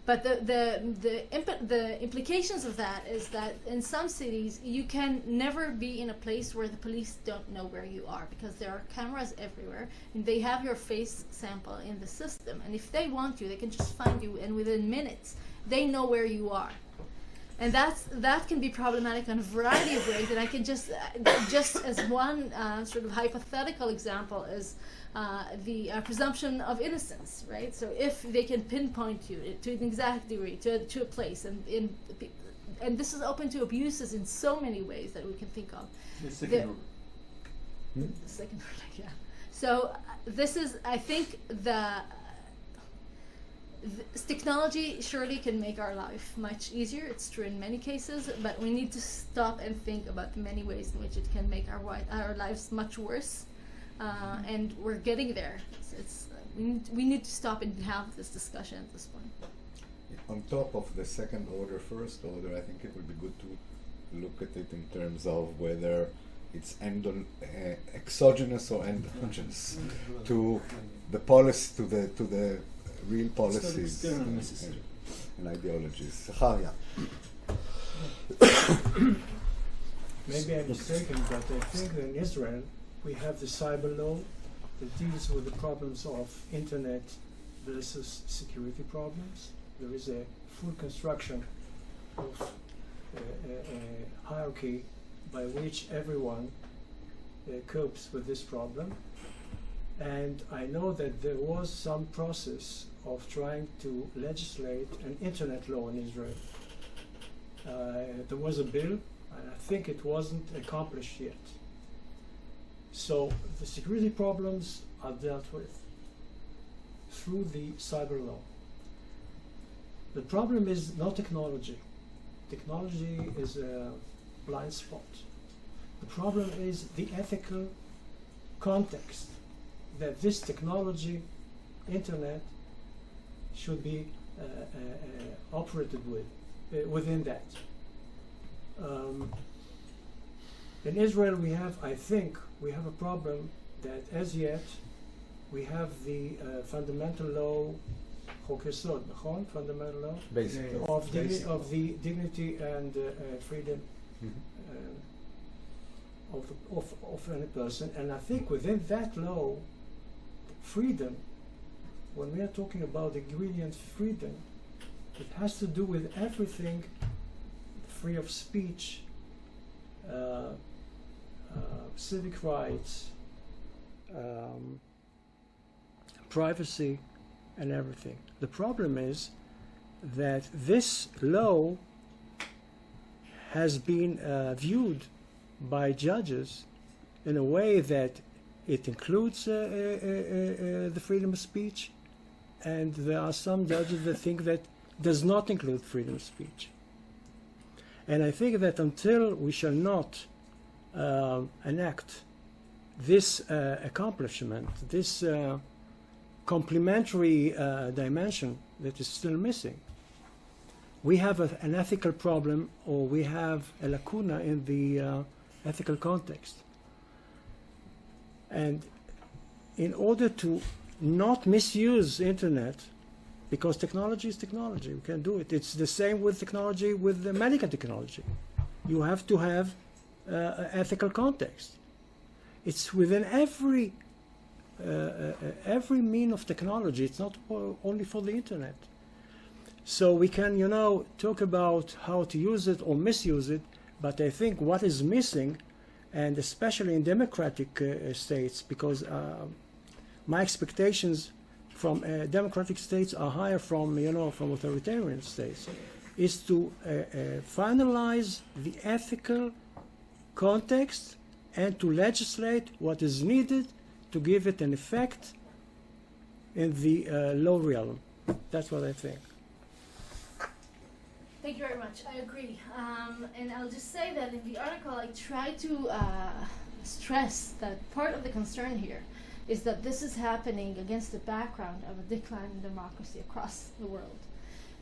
But the implications of that is that in some cities you can never be in a place where the police don't know where you are, because there are cameras everywhere and they have your face sample in the system, and if they want you, they can just find you, and within minutes they know where you are. And that can be problematic in a variety of ways. And I can just as one sort of hypothetical example is the presumption of innocence, right? So if they can pinpoint you to an exact degree to a place, and and this is open to abuses in so many ways that we can think of. The second The- order. The second order, yeah. So this is, I think, this technology surely can make our life much easier. It's true in many cases, but we need to stop and think about the many ways in which it can make our lives much worse. And we're getting there. We need to stop and have this discussion at this point. On top of the second order, first order, I think it would be good to look at it in terms of whether it's exogenous or endogenous to the policy, to the real policies and ideologies. Zacharia. Maybe I'm mistaken, but I think that in Israel we have the cyber law that deals with the problems of internet versus security problems. There is a full construction of a hierarchy by which everyone copes with this problem. And I know that there was some process of trying to legislate an internet law in Israel. There was a bill, and I think it wasn't accomplished yet. So the security problems are dealt with through the cyber law. The problem is not technology. Technology is a blind spot. The problem is the ethical context that this technology, internet, should be operated within that. In Israel, I think we have a problem that as yet we have the fundamental law, Chok Yesod, fundamental law Basically. of the dignity and freedom of any person. And I think within that law, freedom, when we are talking about ingredient freedom, it has to do with everything: free of speech, civic rights, privacy, and everything. The problem is that this law has been viewed by judges in a way that it includes the freedom of speech, and there are some judges that think that does not include freedom of speech. And I think that until we shall not enact this accomplishment, this complementary dimension that is still missing, we have an ethical problem, or we have a lacuna in the ethical context. And in order to not misuse internet, because technology is technology, we can do it. It's the same with technology, with the medical technology. You have to have ethical context. It's within every mean of technology. It's not only for the internet. So we can, talk about how to use it or misuse it, but I think what is missing, and especially in democratic states, because my expectations from democratic states are higher from authoritarian states, is to finalize the ethical context and to legislate what is needed to give it an effect in the law realm. That's what I think. Thank you very much. I agree. And I'll just say that in the article I try to stress that part of the concern here is that this is happening against the background of a decline in democracy across the world.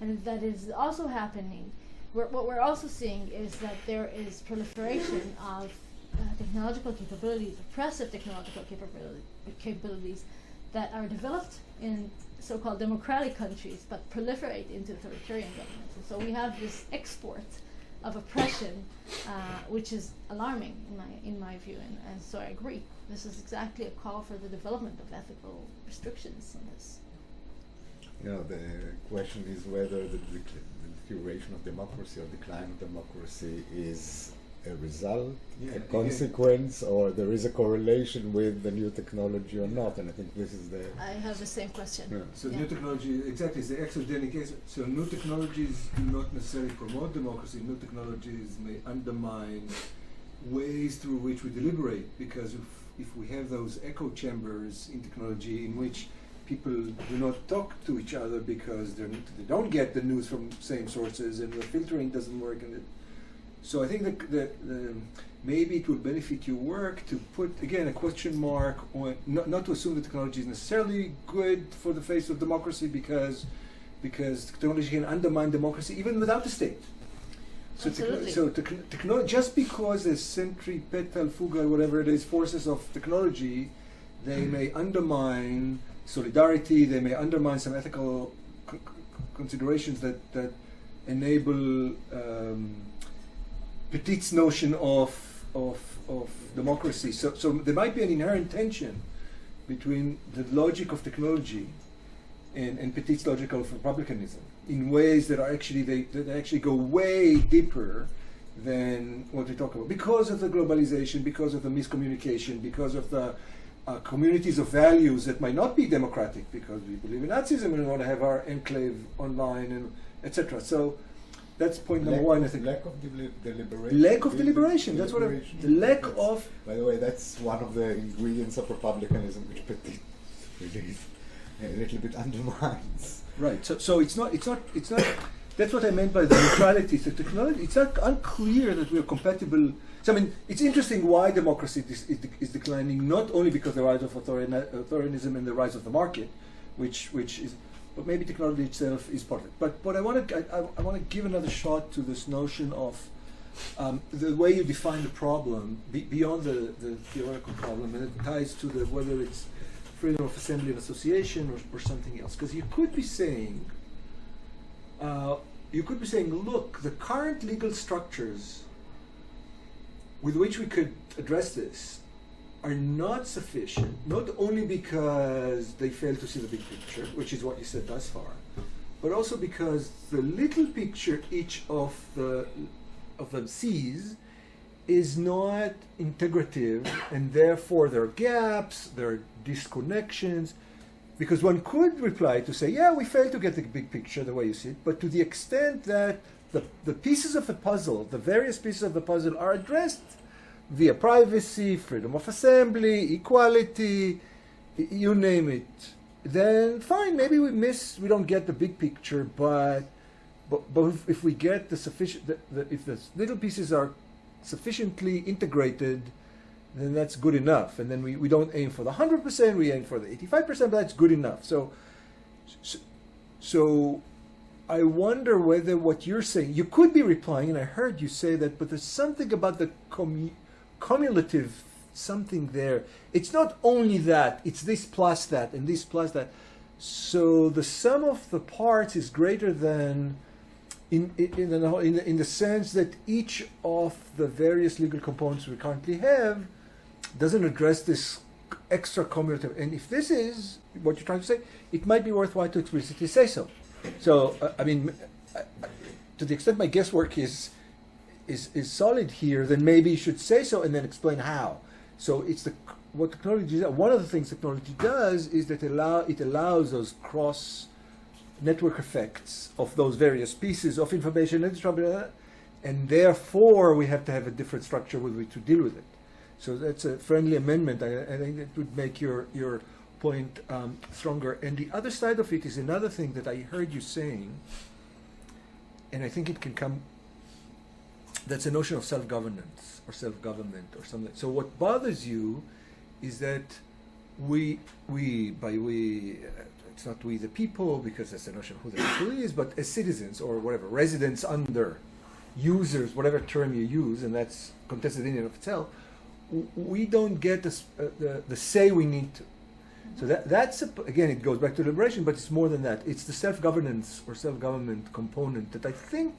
And that is also happening. What we're also seeing is that there is proliferation of technological capabilities, oppressive technological capabilities that are developed in so-called democratic countries but proliferate into authoritarian governments. And so we have this export of oppression, which is alarming in my view, and so I agree. This is exactly a call for the development of ethical restrictions on this. The question is whether the deterioration of democracy or decline of democracy is a result, Yeah, a again. consequence, or there is a correlation with the new technology or not. And I think this is the... I have the same question. Yeah. So Yeah. new technology, exactly, it's the exogenic case. So new technologies do not necessarily promote democracy. New technologies may undermine ways through which we deliberate, because if we have those echo chambers in technology in which people do not talk to each other because they don't get the news from same sources and the filtering doesn't work, and so I think that maybe it would benefit your work to put, again, a question mark on, not to assume that technology is necessarily good for the face of democracy, because technology can undermine democracy even without the state. So, Absolutely. just because there's centripetal, fugal, whatever it is, forces of technology, they may undermine solidarity, they may undermine some ethical considerations that enable Petit's notion of democracy. So there might be an inherent tension between the logic of technology and Petit's logic of republicanism in ways that are actually they actually go way deeper than what we talk about, because of the globalization, because of the miscommunication, because of the communities of values that might not be democratic, because we believe in Nazism and we want to have our enclave online and etc. So that's point number one. I think lack of deliberation. Lack of deliberation. That's what the lack of. By the way, that's one of the ingredients of republicanism, which Petit really a little bit undermines. Right. So it's not. That's what I meant by the neutrality. So technology. It's not unclear that we are compatible. So I mean, it's interesting why democracy is declining. Not only because of the rise of authoritarianism and the rise of the market, which is, but maybe technology itself is part of it. But I want to give another shot to this notion of the way you define the problem beyond the theoretical problem, and it ties to whether it's freedom of assembly and association or something else. Because you could be saying, look, the current legal structures with which we could address this are not sufficient, not only because they fail to see the big picture, which is what you said thus far, but also because the little picture each of them sees is not integrative, and therefore there are gaps, there are disconnections, because one could reply to say, yeah, we failed to get the big picture the way you see it, but to the extent that the pieces of the puzzle, the various pieces of the puzzle are addressed via privacy, freedom of assembly, equality, you name it, then fine, maybe we don't get the big picture, but if we get the sufficient, if the little pieces are sufficiently integrated, then that's good enough. And then we don't aim for the 100%, we aim for the 85%, but that's good enough. So I wonder whether what you're saying, you could be replying, and I heard you say that, but there's something about the cumulative something there. It's not only that, it's this plus that, and this plus that. So the sum of the parts is greater than in the sense that each of the various legal components we currently have doesn't address this extra cumulative. And if this is what you're trying to say, it might be worthwhile to explicitly say so. So, I mean, to the extent my guesswork is solid here, then maybe you should say so and then explain how. So it's what technology does. One of the things technology does is that it allows those cross network effects of those various pieces of information, and therefore we have to have a different structure with which to deal with it. So that's a friendly amendment. I think it would make your point stronger. And the other side of it is another thing that I heard you saying, and I think it can come, that's a notion of self-governance or self-government or something. So what bothers you is that it's not we the people, because that's a notion of who the people is, but as citizens or whatever, residents under, users, whatever term you use, and that's contested in and of itself, we don't get the say we need to. So that's again, it goes back to liberation, but it's more than that. It's the self-governance or self-government component that I think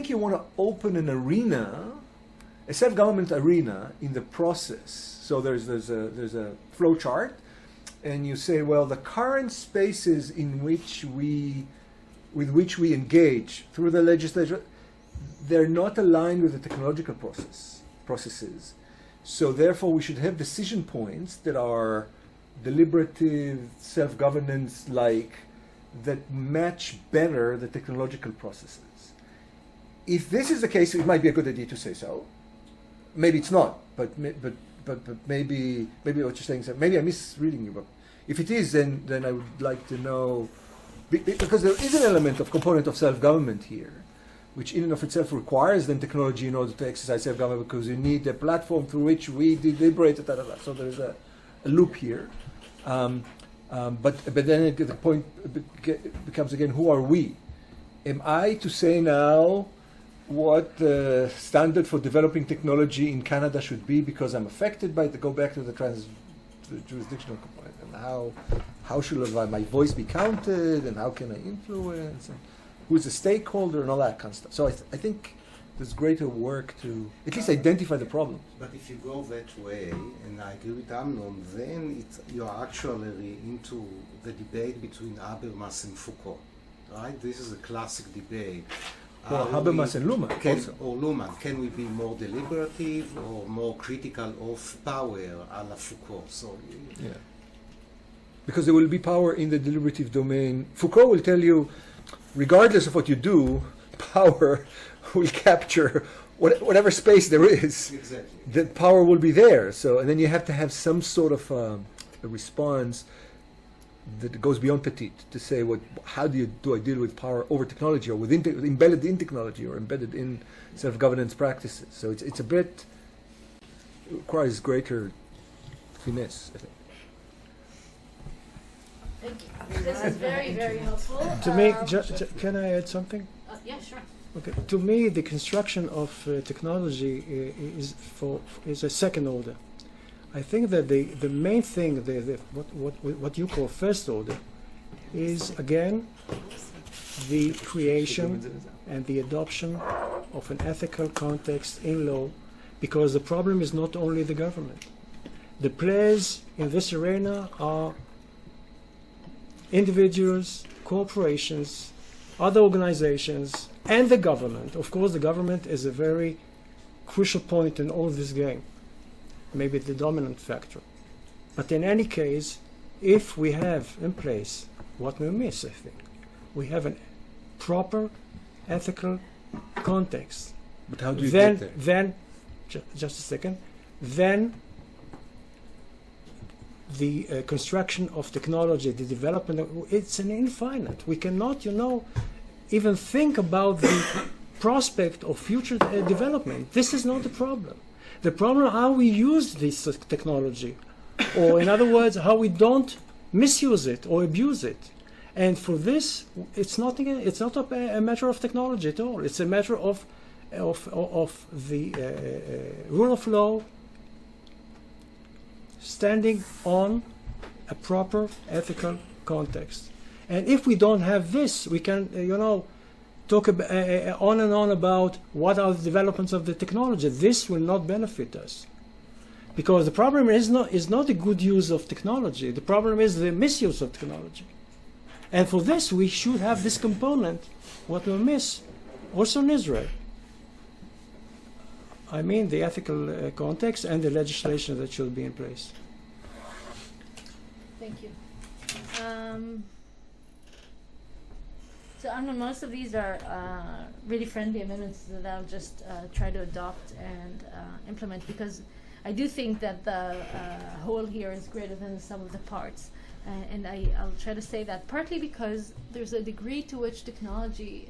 you want to open an arena, a self-government arena in the process. So there's a flow chart, and you say, well, the current spaces with which we engage through the legislature, they're not aligned with the technological processes. So therefore, we should have decision points that are deliberative, self-governance-like, that match better the technological processes. If this is the case, it might be a good idea to say so. Maybe it's not, but maybe what you're saying is, maybe I'm misreading you. But if it is, then I would like to know, because there is an element of component of self-government here, which in and of itself requires then technology in order to exercise self-government, because you need a platform through which we deliberate, so there is a loop here. But then the point becomes again, who are we? Am I to say now what the standard for developing technology in Canada should be because I'm affected by it, to go back to the jurisdictional component, and how should my voice be counted, and how can I influence, and who's the stakeholder, and all that kind of stuff. So I think there's greater work to at least identify the problem. But if you go that way, and I agree with Amnon, then you are actually into the debate between Habermas and Foucault, right? This is a classic debate. Well, Habermas and Luhmann also. Or Luhmann, can we be more deliberative or more critical of power, a la Foucault? So, yeah. Because there will be power in the deliberative domain. Foucault will tell you, regardless of what you do, power will capture whatever space there is. Exactly. The power will be there. So, and then you have to have some sort of a response that goes beyond Petit to say, how do I deal with power over technology, or with embedded in technology, or embedded in self-governance practices? So it's a bit, it requires greater finesse, I think. Thank you. This is very, very helpful. To me, can I add something? Yeah, sure. Okay. To me, the construction of technology is a second order. I think that the main thing, what you call first order, is again the creation and the adoption of an ethical context in law, because the problem is not only the government. The players in this arena are individuals, corporations, other organizations, and the government. Of course, the government is a very crucial point in all this game. Maybe the dominant factor. But in any case, if we have in place what we miss, I think, we have a proper ethical context. But how do you get there? Then, just a second, then the construction of technology, the development, it's an infinite. We cannot, even think about the prospect of future development. This is not the problem. The problem is how we use this technology, or in other words, how we don't misuse it or abuse it. And for this, it's not a matter of technology at all. It's a matter of the rule of law standing on a proper ethical context. And if we don't have this, we can, talk on and on about what are the developments of the technology. This will not benefit us, because the problem is not the good use of technology. The problem is the misuse of technology. And for this, we should have this component, what we miss, also in Israel. I mean the ethical context and the legislation that should be in place. Thank you. So I know most of these are really friendly amendments that I'll just try to adopt and implement, because I do think that the whole here is greater than the sum of the parts. And I'll try to say that partly because there's a degree to which technology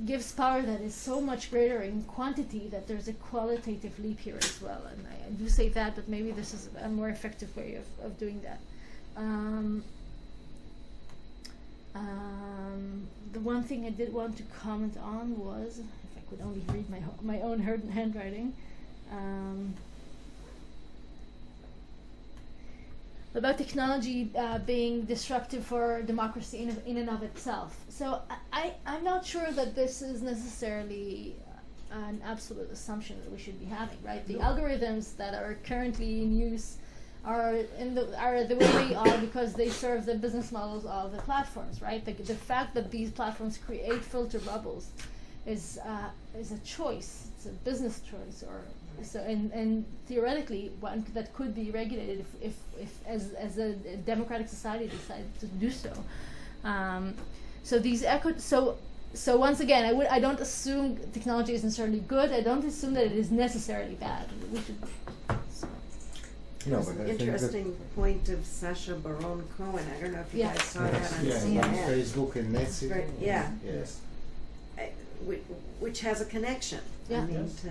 gives power that is so much greater in quantity that there's a qualitative leap here as well. And I do say that, but maybe this is a more effective way of doing that. The one thing I did want to comment on was, if I could only read my own handwriting, about technology being disruptive for democracy in and of itself. So I'm not sure that this is necessarily an absolute assumption that we should be having, right? The algorithms that are currently in use are the way they are because they serve the business models of the platforms, right? The fact that these platforms create filter bubbles is a choice. It's a business choice, or so, and theoretically one that could be regulated if as a democratic society decided to do so. So once again, I don't assume technology is necessarily good. I don't assume that it is necessarily bad. We should. There's an interesting point of Sacha Baron Cohen. I don't know if you guys saw that on CNN. Facebook and Nancy. Right, yeah. Yes. Which has a connection. Yeah. I mean, Yes.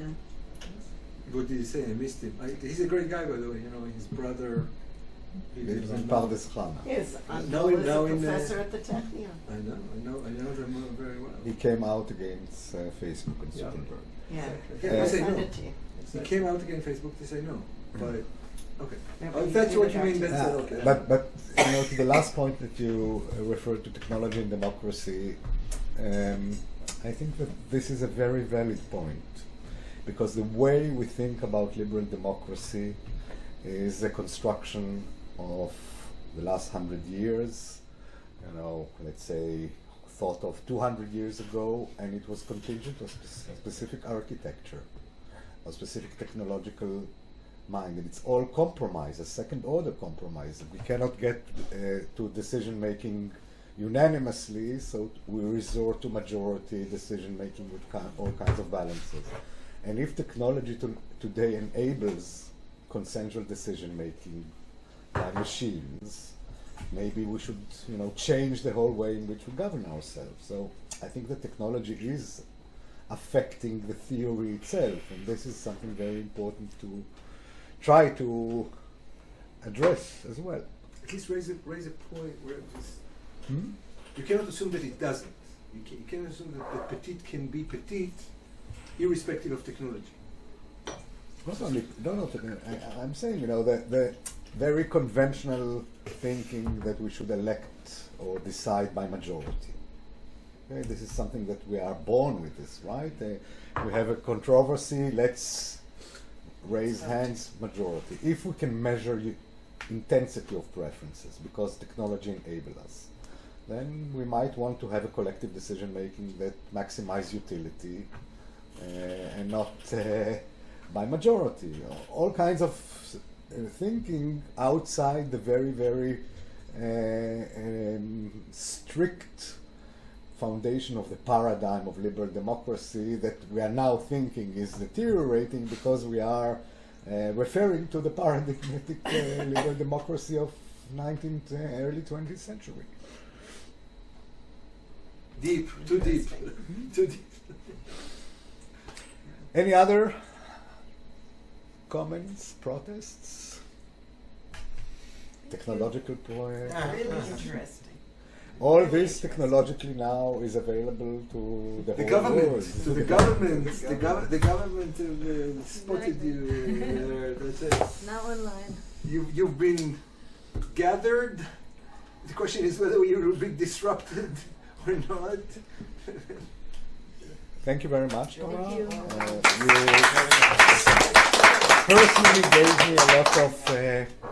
What did he say? I missed him. He's a great guy, by the way. You know, his brother. He Lives in London. Pardes Chana. his Now uncle in- is now a in, professor at the Technion. I know them very well. He came out against Facebook and Yeah. Zuckerberg. Yeah. Yeah, I'll they say send no. it to you. He came out against Facebook. They say no, but okay. Yeah, Oh, but if you that's give what it you back mean, to that's him. okay. But you know, to the last point that you referred to technology and democracy, I think that this is a very valid point, because the way we think about liberal democracy is a construction of the last 100 years. You know, let's say thought of 200 years ago, and it was contingent of specific architecture, a specific technological mind, and it's all compromise, a second order compromise. We cannot get to decision making unanimously, so we resort to majority decision making with all kinds of balances. And if technology today enables consensual decision making by machines, maybe we should, you know, change the whole way in which we govern ourselves. So I think that technology is affecting the theory itself, and this is something very important to try to address as well. At least raise a point where it is. You cannot assume that it doesn't. You cannot assume that petite can be petite, irrespective of technology. Not only, I'm saying, you know, the very conventional thinking that we should elect or decide by majority. Okay, this is something that we are born with this, right? We have a controversy, let's raise hands, majority. If we can measure intensity of preferences, because technology enables us, then we might want to have a collective decision making that maximize utility and not by majority. All kinds of thinking outside the very, very strict foundation of the paradigm of liberal democracy that we are now thinking is deteriorating because we are referring to the paradigmatic liberal democracy of 19th, early 20th century. Deep, too deep, too deep. Any other comments, protests? Technological point. Really interesting. All this technologically now is available to the The whole government, world. to the government, the government spotted you there. That's it. Now online. You've been gathered. The question is whether you will be disrupted or not. Thank you very much, Thank Tamar. you. You personally gave me a lot of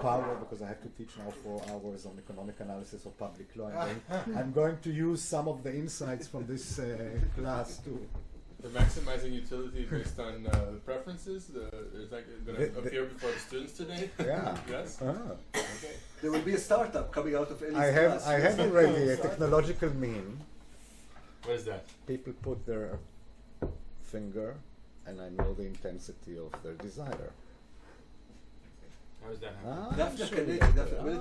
power because I have to teach now 4 hours on economic analysis of public law. I'm going to use some of the insights from this class too. The maximizing utility based on preferences, is that going to appear before the students today? Yeah. Yes? Okay. There will be a startup coming out of Ellie's I class. have already a technological mean. What is that? People put their finger and I know the intensity of their desire. How does that happen? Ah, דווקא sure. קנדי, דווקא